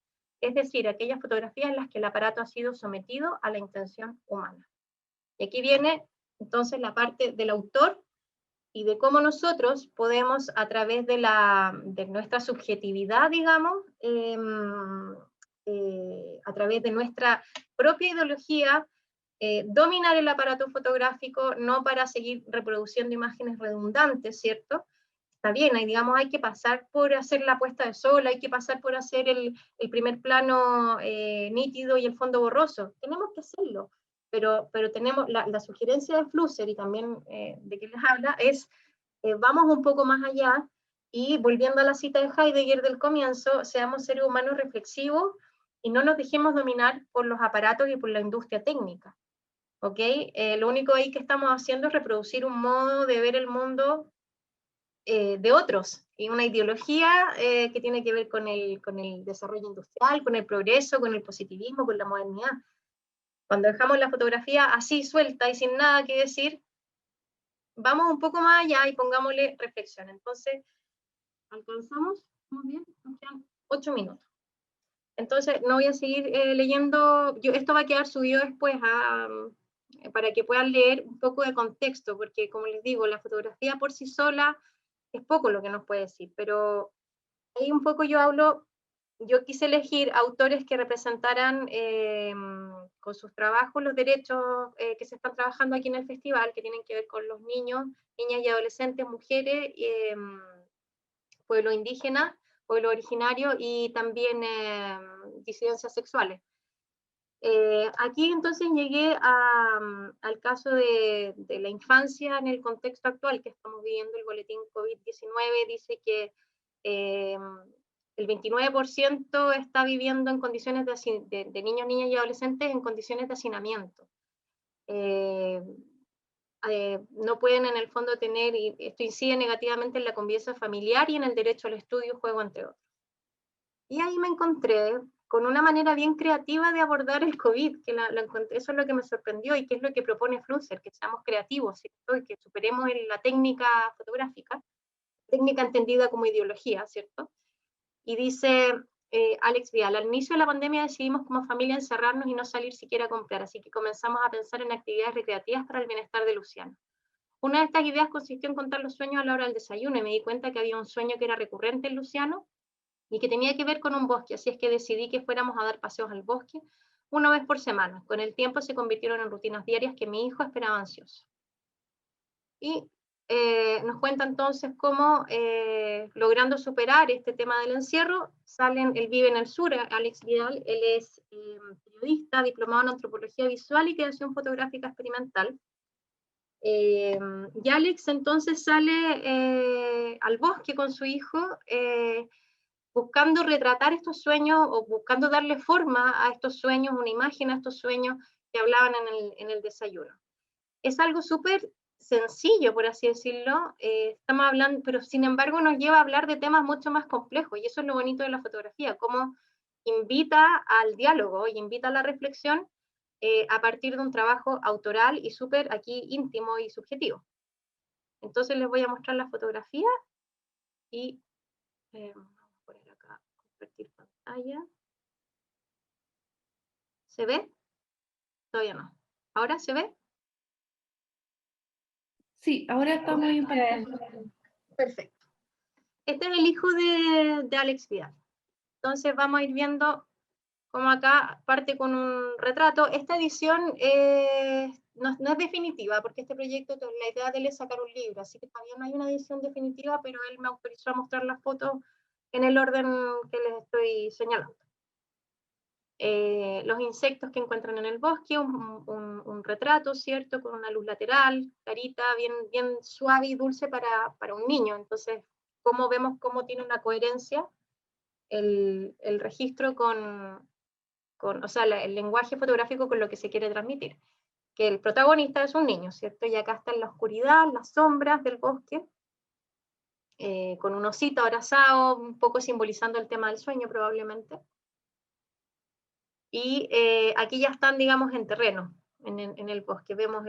B: es decir, aquellas fotografías en las que el aparato ha sido sometido a la intención humana. Y aquí viene entonces la parte del autor y de cómo nosotros podemos, a través de nuestra subjetividad, digamos, a través de nuestra propia ideología, dominar el aparato fotográfico, no para seguir reproduciendo imágenes redundantes, ¿cierto? Está bien, digamos, hay que pasar por hacer la puesta de sol, hay que pasar por hacer el primer plano nítido y el fondo borroso. Tenemos que hacerlo, pero tenemos la sugerencia de Flusser, y también de que les habla, es vamos un poco más allá, y volviendo a la cita de Heidegger del comienzo, seamos seres humanos reflexivos y no nos dejemos dominar por los aparatos y por la industria técnica. ¿Ok? Lo único ahí que estamos haciendo es reproducir un modo de ver el mundo de otros, y una ideología que tiene que ver con el desarrollo industrial, con el progreso, con el positivismo, con la modernidad. Cuando dejamos la fotografía así suelta y sin nada que decir, vamos un poco más allá y pongámosle reflexión. Entonces, ¿alcanzamos? ¿Estamos bien? Nos quedan 8 minutos. Entonces, no voy a seguir leyendo, esto va a quedar subido después para que puedan leer un poco de contexto, porque como les digo, la fotografía por sí sola es poco lo que nos puede decir, pero ahí un poco yo quise elegir autores que representaran con sus trabajos los derechos que se están trabajando aquí en el festival, que tienen que ver con los niños, niñas y adolescentes, mujeres, pueblo indígena, pueblo originario y también disidencias sexuales. Aquí entonces llegué al caso de la infancia en el contexto actual que estamos viviendo. El boletín COVID-19 dice que el 29% está viviendo en condiciones de niños, niñas y adolescentes en condiciones de hacinamiento. No pueden en el fondo tener, y esto incide negativamente en la convivencia familiar y en el derecho al estudio, juego, entre otros. Y ahí me encontré con una manera bien creativa de abordar el COVID, que eso es lo que me sorprendió y que es lo que propone Flusser, que seamos creativos, ¿cierto? Y que superemos la técnica fotográfica, técnica entendida como ideología, ¿cierto? Y dice Alex Vidal, al inicio de la pandemia decidimos como familia encerrarnos y no salir siquiera a comprar, así que comenzamos a pensar en actividades recreativas para el bienestar de Luciano. Una de estas ideas consistió en contar los sueños a la hora del desayuno, y me di cuenta que había un sueño que era recurrente en Luciano, y que tenía que ver con un bosque, así es que decidí que fuéramos a dar paseos al bosque una vez por semana. Con el tiempo se convirtieron en rutinas diarias que mi hijo esperaba ansioso. Y nos cuenta entonces cómo, logrando superar este tema del encierro, él vive en el sur, Alex Vidal, él es periodista, diplomado en antropología visual y creación fotográfica experimental. Y Alex entonces sale al bosque con su hijo, buscando retratar estos sueños o buscando darle forma a estos sueños, una imagen a estos sueños que hablaban en el desayuno. Es algo súper sencillo, por así decirlo, estamos hablando, pero sin embargo nos lleva a hablar de temas mucho más complejos, y eso es lo bonito de la fotografía, cómo invita al diálogo y invita a la reflexión a partir de un trabajo autoral y súper aquí íntimo y subjetivo. Entonces les voy a mostrar la fotografía y vamos a poner acá, compartir pantalla. ¿Se ve? Todavía no. ¿Ahora se ve?
A: Sí, ahora estamos en pantalla.
B: Perfecto. Este es el hijo de Alex Vidal. Entonces vamos a ir viendo cómo acá parte con un retrato. Esta edición no es definitiva, porque este proyecto, la idea de él es sacar un libro, así que todavía no hay una edición definitiva, pero él me autorizó a mostrar las fotos en el orden que les estoy señalando. Los insectos que encuentran en el bosque, un retrato, ¿cierto? Con una luz lateral, carita, bien suave y dulce para un niño. Entonces, ¿cómo vemos cómo tiene una coherencia el registro o sea, el lenguaje fotográfico con lo que se quiere transmitir? Que el protagonista es un niño, ¿cierto? Y acá está en la oscuridad, las sombras del bosque, con un osito abrazado, un poco simbolizando el tema del sueño probablemente. Y aquí ya están, digamos, en terreno, en el bosque. Vemos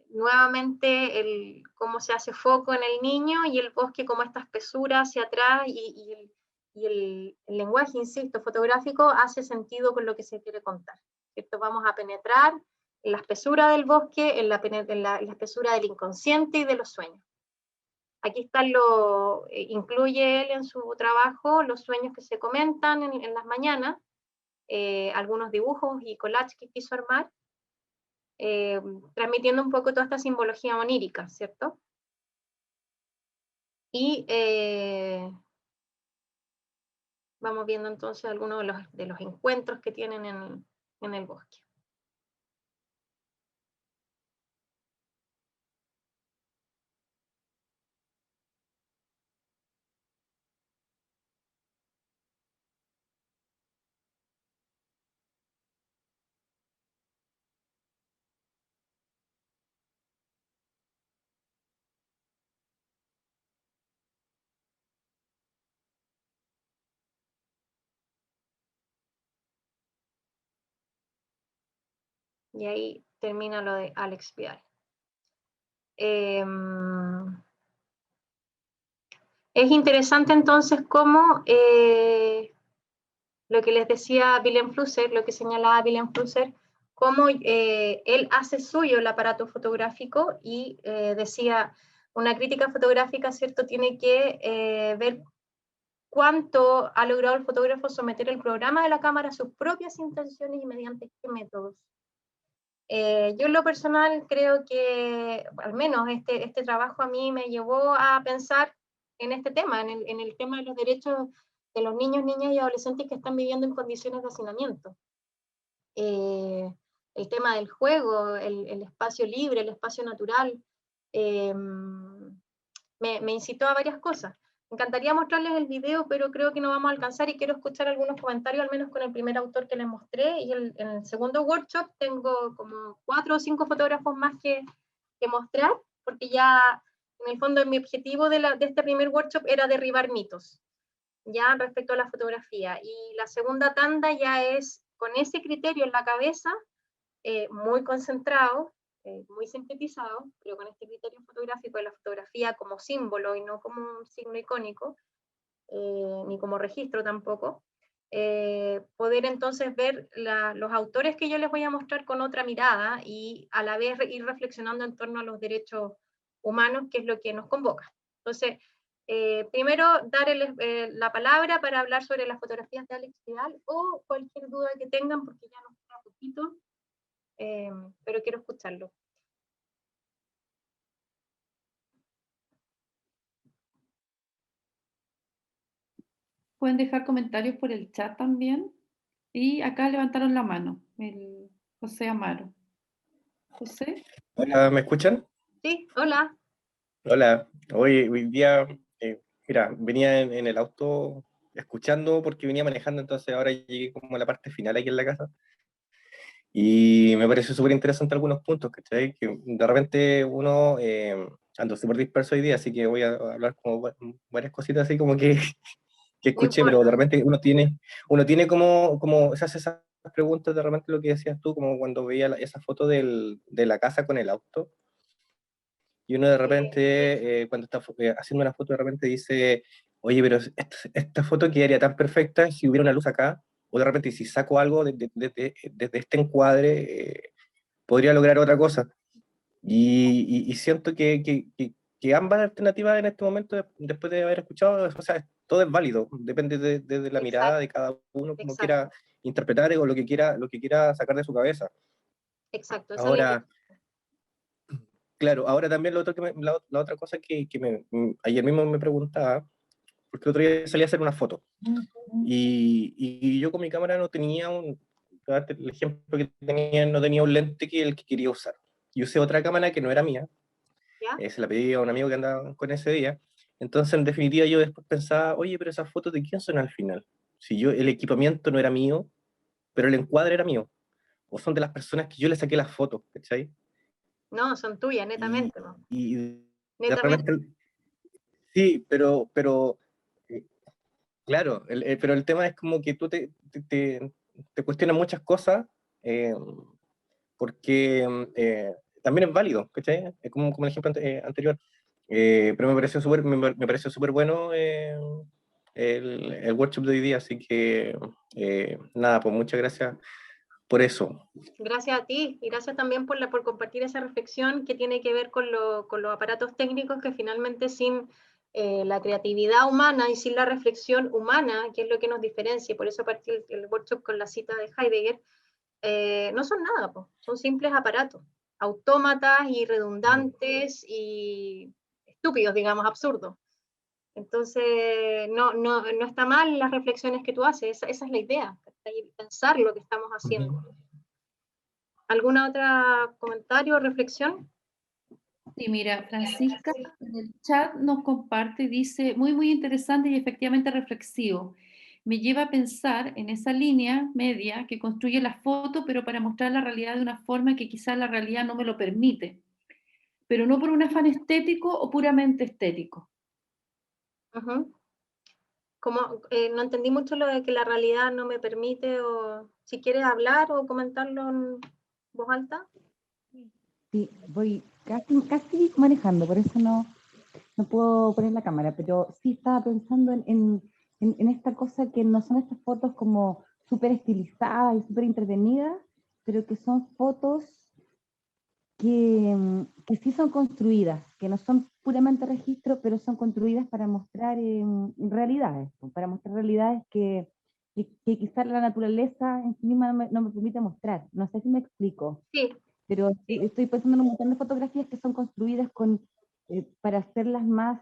B: nuevamente cómo se hace foco en el niño y el bosque como esta espesura hacia atrás y el lenguaje, insisto, fotográfico hace sentido con lo que se quiere contar, ¿cierto? Vamos a penetrar en la espesura del bosque, en la espesura del inconsciente y de los sueños. Aquí está incluye él en su trabajo los sueños que se comentan en las mañanas, algunos dibujos y collages que quiso armar, transmitiendo un poco toda esta simbología onírica, ¿cierto? Y vamos viendo entonces algunos de los encuentros que tienen en el bosque. Y ahí termina lo de Alex Vidal. Es interesante entonces cómo lo que les decía Willem Flusser, lo que señalaba Willem Flusser, cómo él hace suyo el aparato fotográfico y decía, una crítica fotográfica, ¿cierto?, tiene que ver cuánto ha logrado el fotógrafo someter el programa de la cámara a sus propias intenciones y mediante qué métodos. Yo en lo personal creo que, al menos este trabajo a mí me llevó a pensar en este tema, en el tema de los derechos de los niños, niñas y adolescentes que están viviendo en condiciones de hacinamiento. El tema del juego, el espacio libre, el espacio natural, me incitó a varias cosas. Me encantaría mostrarles el video, pero creo que no vamos a alcanzar y quiero escuchar algunos comentarios, al menos con el primer autor que les mostré, y en el segundo workshop tengo como 4 o 5 fotógrafos más que mostrar, porque ya en el fondo mi objetivo de este primer workshop era derribar mitos, ya respecto a la fotografía, y la segunda tanda ya es con ese criterio en la cabeza, muy concentrado, muy sintetizado, pero con este criterio fotográfico de la fotografía como símbolo y no como un signo icónico, ni como registro tampoco, poder entonces ver los autores que yo les voy a mostrar con otra mirada y a la vez ir reflexionando en torno a los derechos humanos, que es lo que nos convoca. Entonces, primero dar la palabra para hablar sobre las fotografías de Alex Vidal o cualquier duda que tengan, porque ya nos queda poquito, pero quiero escucharlo.
A: Pueden dejar comentarios por el chat también. Y acá levantaron la mano, el José Amaro. José.
G: Hola, ¿me escuchan?
B: Sí, hola.
G: Hola, hoy día, mira, venía en el auto escuchando porque venía manejando, entonces ahora llegué como a la parte final aquí en la casa. Y me pareció súper interesante algunos puntos, ¿cachai? Que de repente uno ando súper disperso hoy día, así que voy a hablar como varias cositas así como que, que
B: No
G: escuché, pero de
B: importa.
G: repente uno tiene como se hace esas preguntas, de repente lo que decías tú, como cuando veía esa foto de la casa con el auto. Y uno de repente, cuando está haciendo una foto, de repente dice, oye, pero esta foto quedaría tan perfecta si hubiera una luz acá, o de repente si saco algo desde este encuadre, podría lograr otra cosa. Y siento que ambas alternativas en este momento, después de haber escuchado, o sea, todo es válido, depende de la mirada de cada uno, como quiera interpretar o lo que quiera sacar de su cabeza.
B: Exacto, esa es la
G: Ahora, claro, ahora también lo otro la otra cosa que ayer mismo me preguntaba, porque el otro día salí a hacer una foto, y yo con mi cámara no tenía el ejemplo que tenía, no tenía un lente que el que quería usar. Y usé otra cámara que no era mía,
B: ¿Ya?
G: se la pedí a un amigo que andaba con ese día. Entonces, en definitiva, yo después pensaba, oye, pero esas fotos de quién son al final. Si yo, el equipamiento no era mío, pero el encuadre era mío. O son de las personas que yo le saqué las fotos, ¿cachai?
B: No, son tuyas,
G: Y,
B: netamente. ¿No?
G: y de
B: Netamente.
G: repente, sí, pero claro, pero el tema es como que tú te cuestionas muchas cosas, eh, porque también es válido, ¿cachai? Es como el ejemplo anterior. Pero me pareció súper bueno el workshop de hoy día, así que nada, pues muchas gracias por eso.
B: Gracias a ti y gracias también por compartir esa reflexión que tiene que ver con los aparatos técnicos que finalmente sin la creatividad humana y sin la reflexión humana, que es lo que nos diferencia, y por eso partí el workshop con la cita de Heidegger, no son nada, pues, son simples aparatos, autómatas y redundantes y estúpidos, digamos, absurdos. Entonces, no está mal las reflexiones que tú haces, esa es la idea, pensar lo que estamos haciendo. ¿Alguna otra comentario o reflexión?
A: Sí, mira, Francisca en el chat nos comparte, dice, muy interesante y efectivamente reflexivo. Me lleva a pensar en esa línea media que construye la foto, pero para mostrar la realidad de una forma que quizás la realidad no me lo permite, pero no por un afán estético o puramente estético.
B: Uh-huh. Como, no entendí mucho lo de que la realidad no me permite, o si quieres hablar o comentarlo en voz alta.
H: Sí, voy casi manejando, por eso no puedo poner la cámara, pero sí estaba pensando en esta cosa que no son estas fotos como súper estilizadas y súper entretenidas, pero que son fotos que sí son construidas, que no son puramente registros, pero son construidas para mostrar realidades, para mostrar realidades que quizás la naturaleza en sí misma no me permite mostrar. No sé si me explico.
B: Sí.
H: Pero estoy pensando en un montón de fotografías que son construidas para hacerlas más,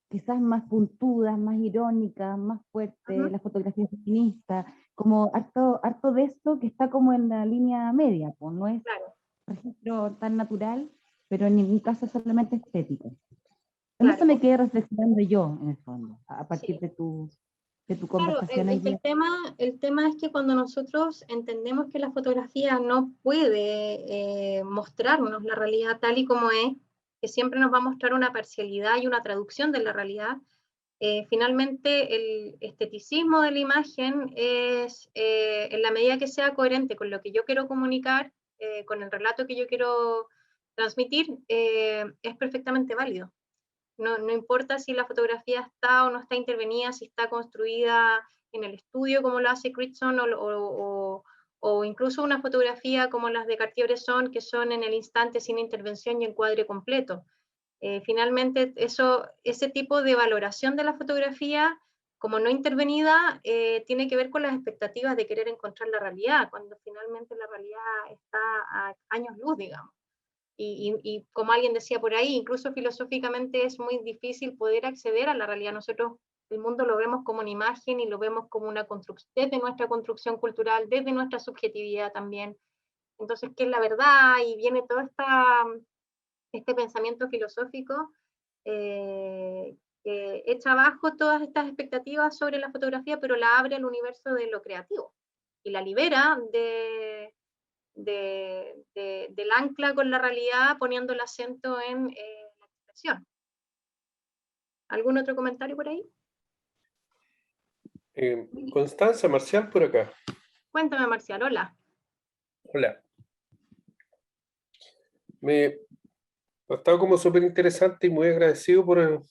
H: quizás más puntudas, más irónicas, más fuertes,
B: Uh-huh.
H: las fotografías feministas, como harto de esto que está como en la línea media, pues no es
B: Claro.
H: registro tan natural, pero en ningún caso es solamente estético. En eso me quedé reflexionando yo, en el fondo, a partir de tu
B: Claro,
H: conversación.
B: el tema es que cuando nosotros entendemos que la fotografía no puede mostrarnos la realidad tal y como es, que siempre nos va a mostrar una parcialidad y una traducción de la realidad, finalmente el esteticismo de la imagen es, en la medida que sea coherente con lo que yo quiero comunicar, con el relato que yo quiero transmitir, es perfectamente válido. No importa si la fotografía está o no está intervenida, si está construida en el estudio como lo hace Critson o incluso una fotografía como las de Cartier-Bresson, que son en el instante sin intervención y encuadre completo. Finalmente, ese tipo de valoración de la fotografía como no intervenida tiene que ver con las expectativas de querer encontrar la realidad, cuando finalmente la realidad está a años luz, digamos. Y como alguien decía por ahí, incluso filosóficamente es muy difícil poder acceder a la realidad. Nosotros el mundo lo vemos como una imagen y lo vemos como una construcción, desde nuestra construcción cultural, desde nuestra subjetividad también. Entonces, ¿qué es la verdad? Y viene todo este pensamiento filosófico que echa abajo todas estas expectativas sobre la fotografía, pero la abre al universo de lo creativo y la libera del ancla con la realidad, poniendo el acento en la expresión. ¿Algún otro comentario por ahí?
I: Constanza, Marcial por acá.
B: Cuéntame, Marcial, hola.
I: Hola. Ha estado como súper interesante y muy agradecido por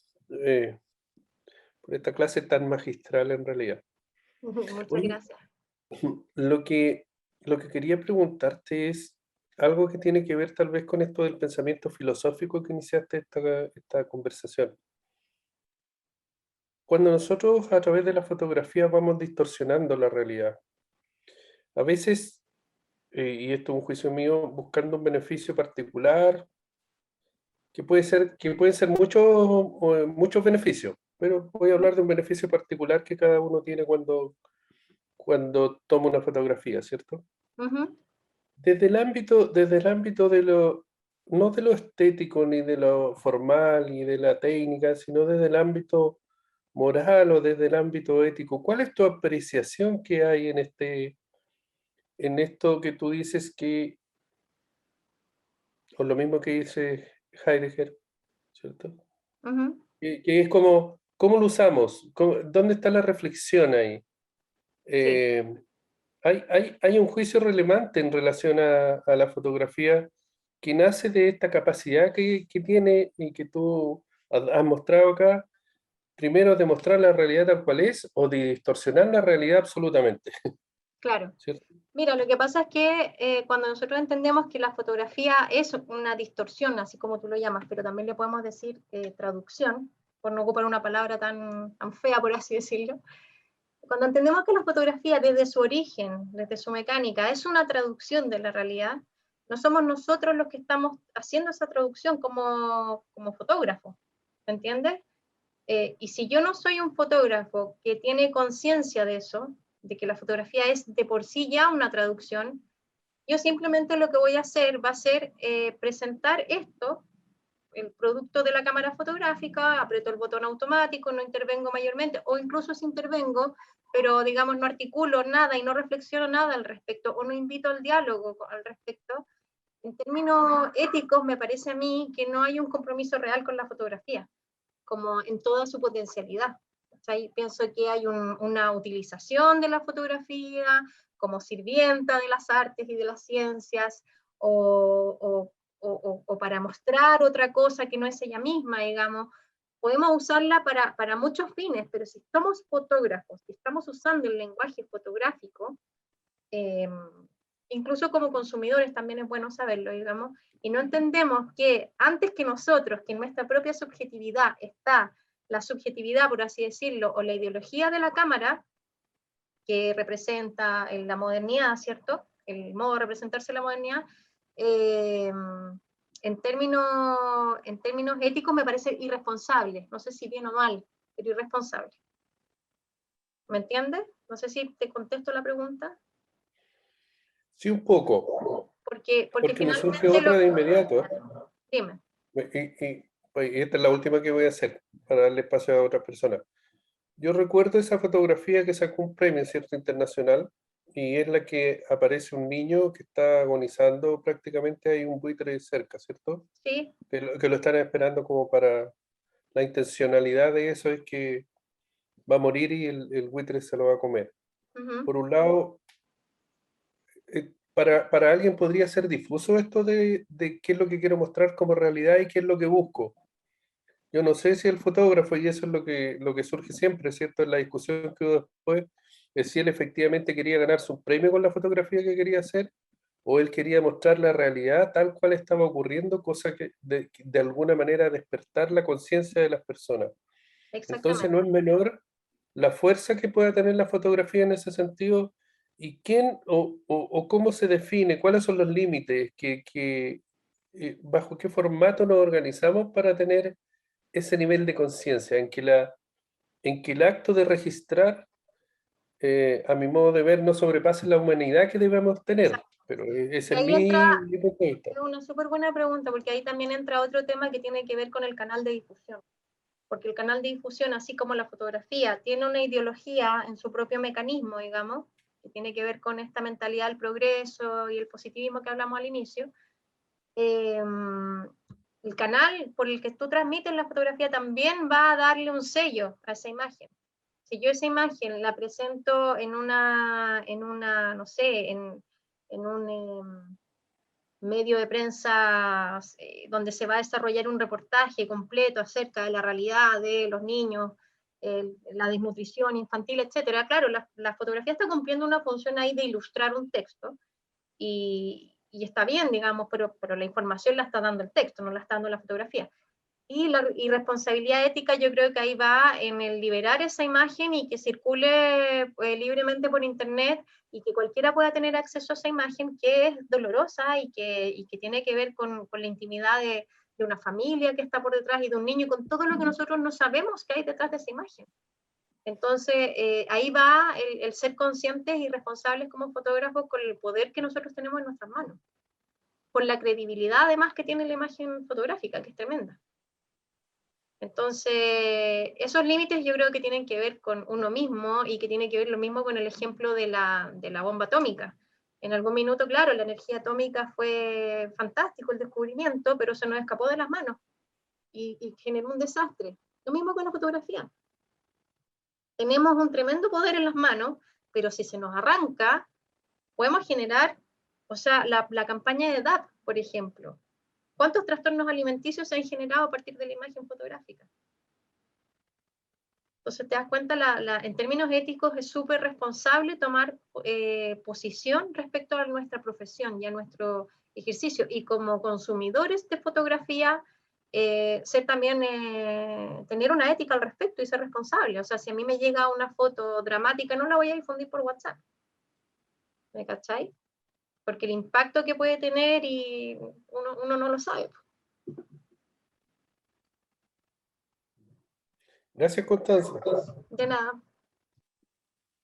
I: esta clase tan magistral en realidad.
B: Muchas
I: Oye,
B: gracias.
I: Lo que quería preguntarte es algo que tiene que ver tal vez con esto del pensamiento filosófico que iniciaste esta conversación. Cuando nosotros a través de la fotografía vamos distorsionando la realidad, a veces, y esto es un juicio mío, buscando un beneficio particular, que pueden ser muchos beneficios, pero voy a hablar de un beneficio particular que cada uno tiene cuando toma una fotografía, ¿cierto? Desde el ámbito de no de lo estético, ni de lo formal, ni de la técnica, sino desde el ámbito moral o desde el ámbito ético, ¿cuál es tu apreciación que hay en esto que tú dices que, o lo mismo que dice Heidegger, ¿cierto? Que es como, ¿cómo lo usamos? ¿Dónde está la reflexión ahí? Hay un juicio relevante en relación a la fotografía que nace de esta capacidad que tiene y que tú has mostrado acá, primero de mostrar la realidad tal cual es o de distorsionar la realidad absolutamente.
B: Claro.
I: ¿Cierto?
B: Mira, lo que pasa es que cuando nosotros entendemos que la fotografía es una distorsión, así como tú lo llamas, pero también le podemos decir traducción, por no ocupar una palabra tan fea, por así decirlo. Cuando entendemos que la fotografía desde su origen, desde su mecánica, es una traducción de la realidad, no somos nosotros los que estamos haciendo esa traducción como fotógrafos, ¿me entiendes? Y si yo no soy un fotógrafo que tiene conciencia de eso, de que la fotografía es de por sí ya una traducción, yo simplemente lo que voy a hacer va a ser presentar esto, el producto de la cámara fotográfica, aprieto el botón automático, no intervengo mayormente, o incluso si intervengo, pero digamos no articulo nada y no reflexiono nada al respecto, o no invito al diálogo al respecto. En términos éticos me parece a mí que no hay un compromiso real con la fotografía, como en toda su potencialidad. O sea, pienso que hay una utilización de la fotografía como sirvienta de las artes y de las ciencias, o para mostrar otra cosa que no es ella misma, digamos. Podemos usarla para muchos fines, pero si somos fotógrafos, si estamos usando el lenguaje fotográfico, incluso como consumidores también es bueno saberlo, digamos, y no entendemos que antes que nosotros, que en nuestra propia subjetividad está la subjetividad, por así decirlo, o la ideología de la cámara, que representa la modernidad, ¿cierto? El modo de representarse la modernidad, en términos éticos me parece irresponsable, no sé si bien o mal, pero irresponsable. ¿Me entiendes? No sé si te contesto la pregunta.
I: Sí, un poco.
B: Porque
I: me surge
B: finalmente
I: otra de inmediato.
B: Dime.
I: y esta es la última que voy a hacer, para darle espacio a otras personas. Yo recuerdo esa fotografía que sacó un premio, ¿cierto?, internacional, y es la que aparece un niño que está agonizando, prácticamente hay un buitre cerca, ¿cierto?
B: Sí,
I: Que lo están esperando como para... La intencionalidad de eso es que va a morir y el buitre se lo va a comer.
B: ujú.
I: Por un lado, para alguien podría ser difuso esto de qué es lo que quiero mostrar como realidad y qué es lo que busco. Yo no sé si el fotógrafo, y eso es lo que surge siempre, ¿cierto? En la discusión que hubo después, es si él efectivamente quería ganarse un premio con la fotografía que quería hacer, o él quería mostrar la realidad tal cual estaba ocurriendo, cosa que de alguna manera despertar la conciencia de las personas. Entonces no
B: Exactamente.
I: es menor la fuerza que pueda tener la fotografía en ese sentido, y quién o cómo se define, cuáles son los límites, bajo qué formato nos organizamos para tener ese nivel de conciencia, en que el acto de registrar, a mi modo de ver, no sobrepase la humanidad que debemos tener.
B: Exacto.
I: Pero
B: Y
I: ese es
B: ahí entra,
I: mi punto de vista.
B: es una súper buena pregunta, porque ahí también entra otro tema que tiene que ver con el canal de difusión. Porque el canal de difusión, así como la fotografía, tiene una ideología en su propio mecanismo, digamos, que tiene que ver con esta mentalidad del progreso y el positivismo que hablamos al inicio. El canal por el que tú transmites la fotografía también va a darle un sello a esa imagen. Si yo esa imagen la presento en una no sé, en un medio de prensa donde se va a desarrollar un reportaje completo acerca de la realidad de los niños, la desnutrición infantil, etcétera. Claro, la fotografía está cumpliendo una función ahí de ilustrar un texto, y está bien, digamos, pero la información la está dando el texto, no la está dando la fotografía. Y la irresponsabilidad ética yo creo que ahí va en el liberar esa imagen y que circule libremente por internet, y que cualquiera pueda tener acceso a esa imagen que es dolorosa y que tiene que ver con la intimidad de una familia que está por detrás y de un niño, y con todo lo que nosotros no sabemos que hay detrás de esa imagen. Entonces, ahí va el ser conscientes y responsables como fotógrafos con el poder que nosotros tenemos en nuestras manos, por la credibilidad además que tiene la imagen fotográfica, que es tremenda. Entonces, esos límites yo creo que tienen que ver con uno mismo, y que tiene que ver lo mismo con el ejemplo de la bomba atómica. En algún minuto, claro, la energía atómica fue fantástico el descubrimiento, pero se nos escapó de las manos y generó un desastre. Lo mismo con la fotografía. Tenemos un tremendo poder en las manos, pero si se nos arranca, podemos generar, o sea, la campaña de DAP, por ejemplo. ¿Cuántos trastornos alimenticios se han generado a partir de la imagen fotográfica? Entonces te das cuenta, en términos éticos es súper responsable tomar posición respecto a nuestra profesión y a nuestro ejercicio. Y como consumidores de fotografía, ser también, tener una ética al respecto y ser responsable. O sea, si a mí me llega una foto dramática, no la voy a difundir por WhatsApp. ¿Me cachai? Porque el impacto que puede tener y uno no lo sabe.
I: Gracias, Constanza.
B: De nada.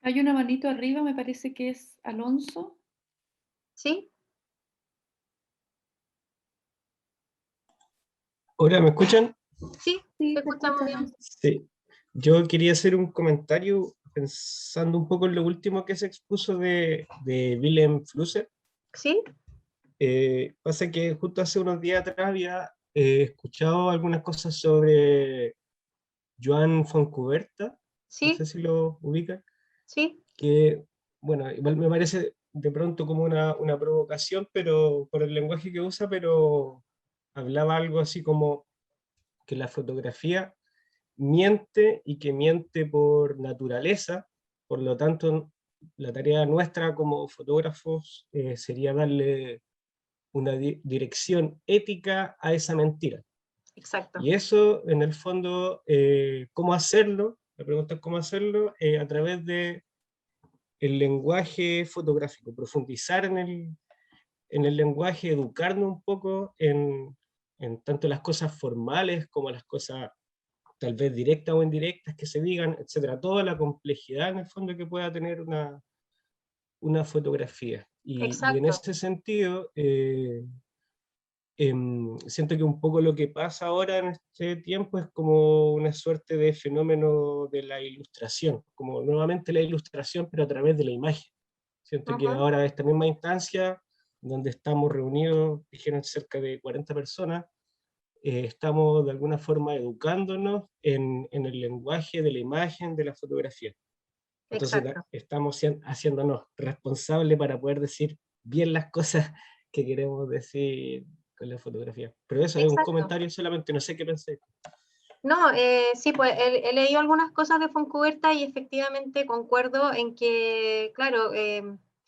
A: Hay una manito arriba, me parece que es Alonso.
B: ¿Sí?
J: Hola, ¿me escuchan?
B: Sí,
A: Sí,
B: te
A: te
B: escuchamos bien.
A: escuchamos.
J: Sí. Yo quería hacer un comentario pensando un poco en lo último que se expuso de Wilhelm Flusser.
B: ¿Sí?
J: Pasa que justo hace unos días atrás había escuchado algunas cosas sobre Joan Fontcuberta, no
B: ¿Sí?
J: sé si lo ubican,
B: ¿Sí?
J: que, bueno, igual me parece de pronto como una provocación, pero por el lenguaje que usa, pero hablaba algo así como que la fotografía miente, y que miente por naturaleza. Por lo tanto, la tarea nuestra como fotógrafos sería darle una dirección ética a esa mentira.
B: Exacto.
J: Y eso, en el fondo, ¿cómo hacerlo? La pregunta es cómo hacerlo a través de el lenguaje fotográfico, profundizar en el lenguaje, educarnos un poco en tanto las cosas formales como las cosas tal vez directas o indirectas que se digan, etcétera, toda la complejidad en el fondo que pueda tener una fotografía. Y en
B: Exacto.
J: ese sentido, siento que un poco lo que pasa ahora en este tiempo es como una suerte de fenómeno de la ilustración, como nuevamente la ilustración, pero a través de la imagen. Siento que ahora esta misma instancia, donde estamos reunidos, dijeron cerca de 40 personas, estamos de alguna forma educándonos en el lenguaje de la imagen, de la fotografía. Entonces estamos haciéndonos responsables para poder decir bien las cosas que queremos decir con la fotografía. Pero eso es un comentario solamente, no sé qué pensé.
B: No, sí, pues he leído algunas cosas de Fontcuberta y efectivamente concuerdo en que, claro,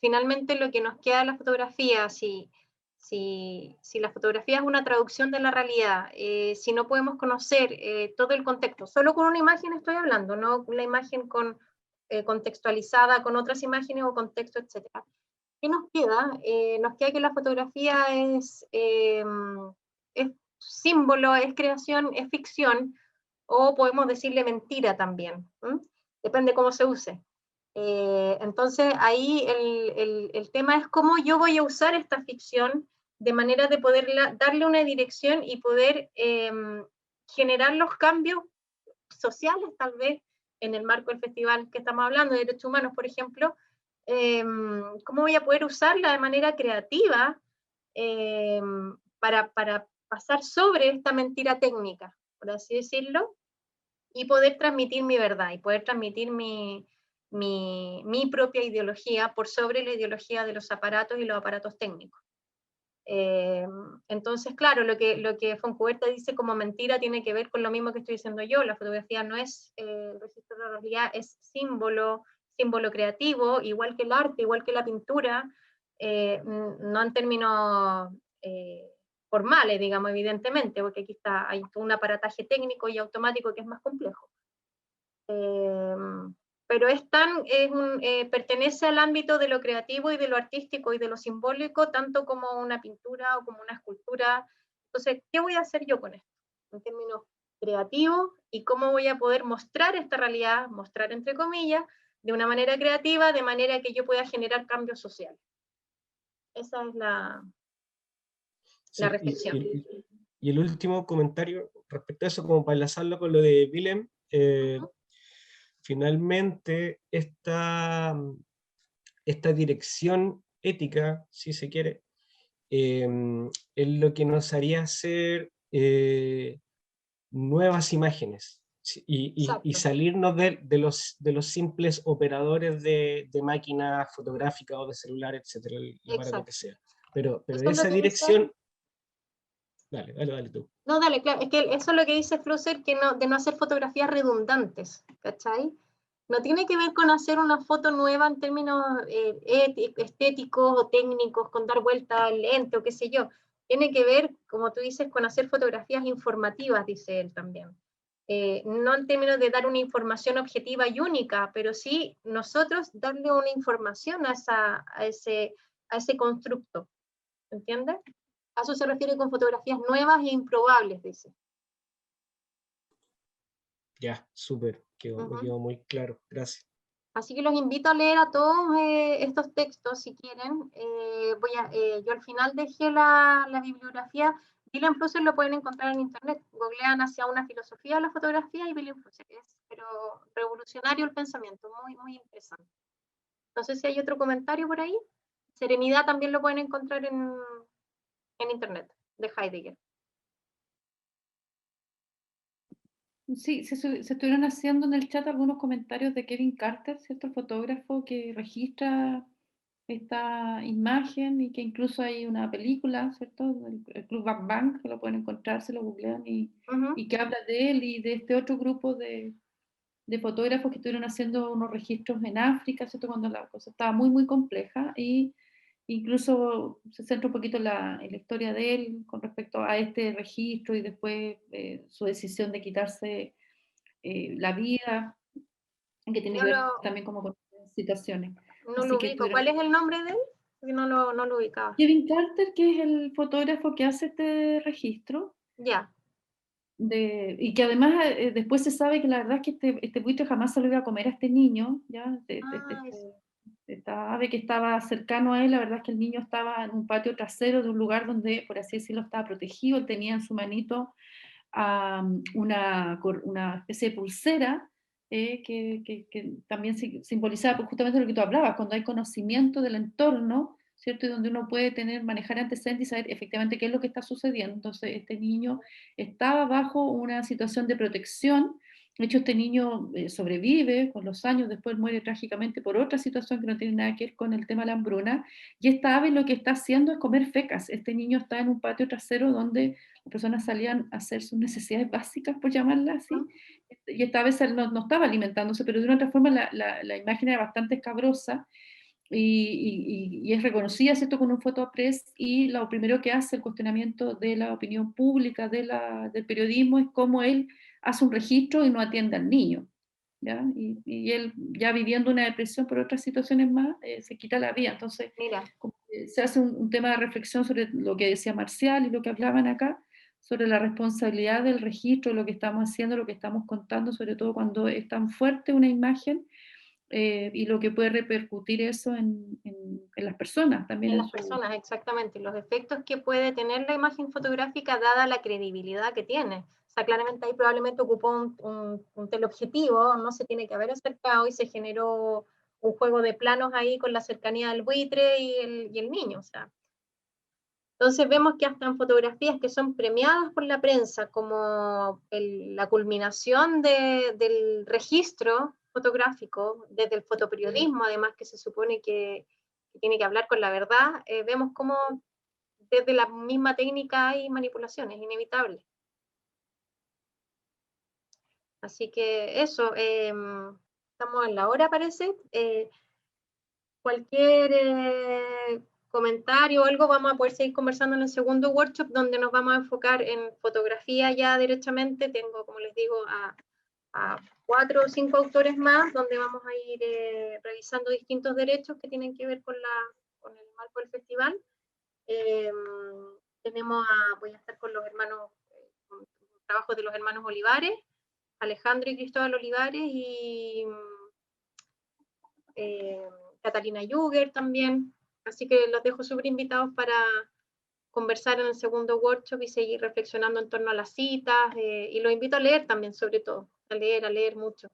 B: finalmente lo que nos queda de la fotografía, si la fotografía es una traducción de la realidad, si no podemos conocer todo el contexto, solo con una imagen estoy hablando, no la imagen contextualizada con otras imágenes o contexto, etc. ¿Qué nos queda? Nos queda que la fotografía es símbolo, es creación, es ficción, o podemos decirle mentira también, depende cómo se use. Entonces ahí el tema es cómo yo voy a usar esta ficción de manera de poder darle una dirección y poder generar los cambios sociales tal vez en el marco del festival que estamos hablando, de derechos humanos, por ejemplo, cómo voy a poder usarla de manera creativa para pasar sobre esta mentira técnica, por así decirlo, y poder transmitir mi verdad, y poder transmitir mi propia ideología por sobre la ideología de los aparatos y los aparatos técnicos. Entonces, claro, lo que Fontcuberta dice como mentira tiene que ver con lo mismo que estoy diciendo yo. La fotografía no es registro de la realidad, es símbolo creativo, igual que el arte, igual que la pintura, no en términos formales, digamos, evidentemente, porque aquí hay un aparataje técnico y automático que es más complejo. Pero pertenece al ámbito de lo creativo y de lo artístico y de lo simbólico, tanto como una pintura o como una escultura. Entonces, ¿qué voy a hacer yo con esto? En términos creativos, y cómo voy a poder mostrar esta realidad, mostrar entre comillas, de una manera creativa, de manera que yo pueda generar cambios sociales. Esa es la reflexión.
J: Y el último comentario respecto a eso, como para enlazarlo con lo de Willem, finalmente esta dirección ética, si se quiere, es lo que nos haría hacer nuevas imágenes y salirnos de los simples operadores de máquina fotográfica o de celular, etcétera, lo que sea. Pero esa dirección... Dale tú.
B: No, dale, claro, es que eso es lo que dice Flusser, de no hacer fotografías redundantes, ¿cachai? No tiene que ver con hacer una foto nueva en términos estéticos o técnicos, con dar vuelta al lente o qué sé yo. Tiene que ver, como tú dices, con hacer fotografías informativas, dice él también. No en términos de dar una información objetiva y única, pero sí nosotros darle una información a ese constructo, ¿entiendes? A eso se refiere con fotografías nuevas e improbables, dice.
J: Ya, súper, me quedó muy claro, gracias.
B: Así que los invito a leer a todos estos textos, si quieren. Yo al final dejé la bibliografía. Willem Flusser lo pueden encontrar en internet. Googlean hacia una filosofía de la fotografía y Willem Flusser. Pero revolucionario el pensamiento, muy, muy interesante. No sé si hay otro comentario por ahí. Serenidad también lo pueden encontrar en internet, de Heidegger.
A: Sí, se estuvieron haciendo en el chat algunos comentarios de Kevin Carter, ¿cierto? El fotógrafo que registra esta imagen y que incluso hay una película, ¿cierto? El Club Bang Bang, que lo pueden encontrar, se lo googlean y que habla de él y de este otro grupo de fotógrafos que estuvieron haciendo unos registros en África, ¿cierto? Cuando la cosa estaba muy, muy compleja y incluso se centra un poquito en la historia de él con respecto a este registro y después su decisión de quitarse la vida, que tiene que ver también como con situaciones.
B: No lo ubico. ¿Cuál es el nombre de él? No lo ubicaba.
A: Kevin Carter, que es el fotógrafo que hace este registro.
B: Ya.
A: Y que además después se sabe que la verdad es que este buitre jamás se lo iba a comer a este niño, ¿ya? esta ave que estaba cercano a él, la verdad es que el niño estaba en un patio trasero de un lugar donde, por así decirlo, estaba protegido. Él tenía en su manito una especie de pulsera que también simbolizaba pues, justamente lo que tú hablabas, cuando hay conocimiento del entorno, ¿cierto? Y donde uno puede manejar antecedentes y saber efectivamente qué es lo que está sucediendo. Entonces, este niño estaba bajo una situación de protección. De hecho, este niño sobrevive con los años, después muere trágicamente por otra situación que no tiene nada que ver con el tema de la hambruna. Y esta ave lo que está haciendo es comer fecas. Este niño está en un patio trasero donde las personas salían a hacer sus necesidades básicas, por llamarlas así, y esta vez él no estaba alimentándose, pero de una otra forma la imagen era bastante escabrosa, y es reconocida, ¿cierto?, con un fotopress, y lo primero que hace el cuestionamiento de la opinión pública, del periodismo, es cómo él hace un registro y no atiende al niño, ¿ya? Y él, ya viviendo una depresión por otras situaciones más, se quita la vida. Entonces,
B: Mira,
A: se hace un tema de reflexión sobre lo que decía Marcial y lo que hablaban acá, sobre la responsabilidad del registro, lo que estamos haciendo, lo que estamos contando, sobre todo cuando es tan fuerte una imagen, y lo que puede repercutir eso en las personas también.
B: en las personas, exactamente, los efectos que puede tener la imagen fotográfica dada la credibilidad que tiene. O sea, claramente ahí probablemente ocupó un teleobjetivo, no se tiene que haber acercado y se generó un juego de planos ahí con la cercanía del buitre y el niño. O sea. Entonces vemos que hasta en fotografías que son premiadas por la prensa como la culminación del registro fotográfico, desde el fotoperiodismo, además que se supone que tiene que hablar con la verdad, vemos cómo desde la misma técnica hay manipulaciones, inevitables. Así que eso, estamos en la hora parece. Cualquier comentario o algo, vamos a poder seguir conversando en el segundo workshop, donde nos vamos a enfocar en fotografía ya derechamente. Tengo, como les digo, a 4 o 5 autores más, donde vamos a ir revisando distintos derechos que tienen que ver con el marco del festival. Voy a estar con los hermanos, con trabajos de los hermanos Olivares, Alejandro y Cristóbal Olivares, y Catalina Juger también. Así que los dejo súper invitados para conversar en el segundo workshop y seguir reflexionando en torno a las citas, y los invito a leer también, sobre todo, a leer mucho.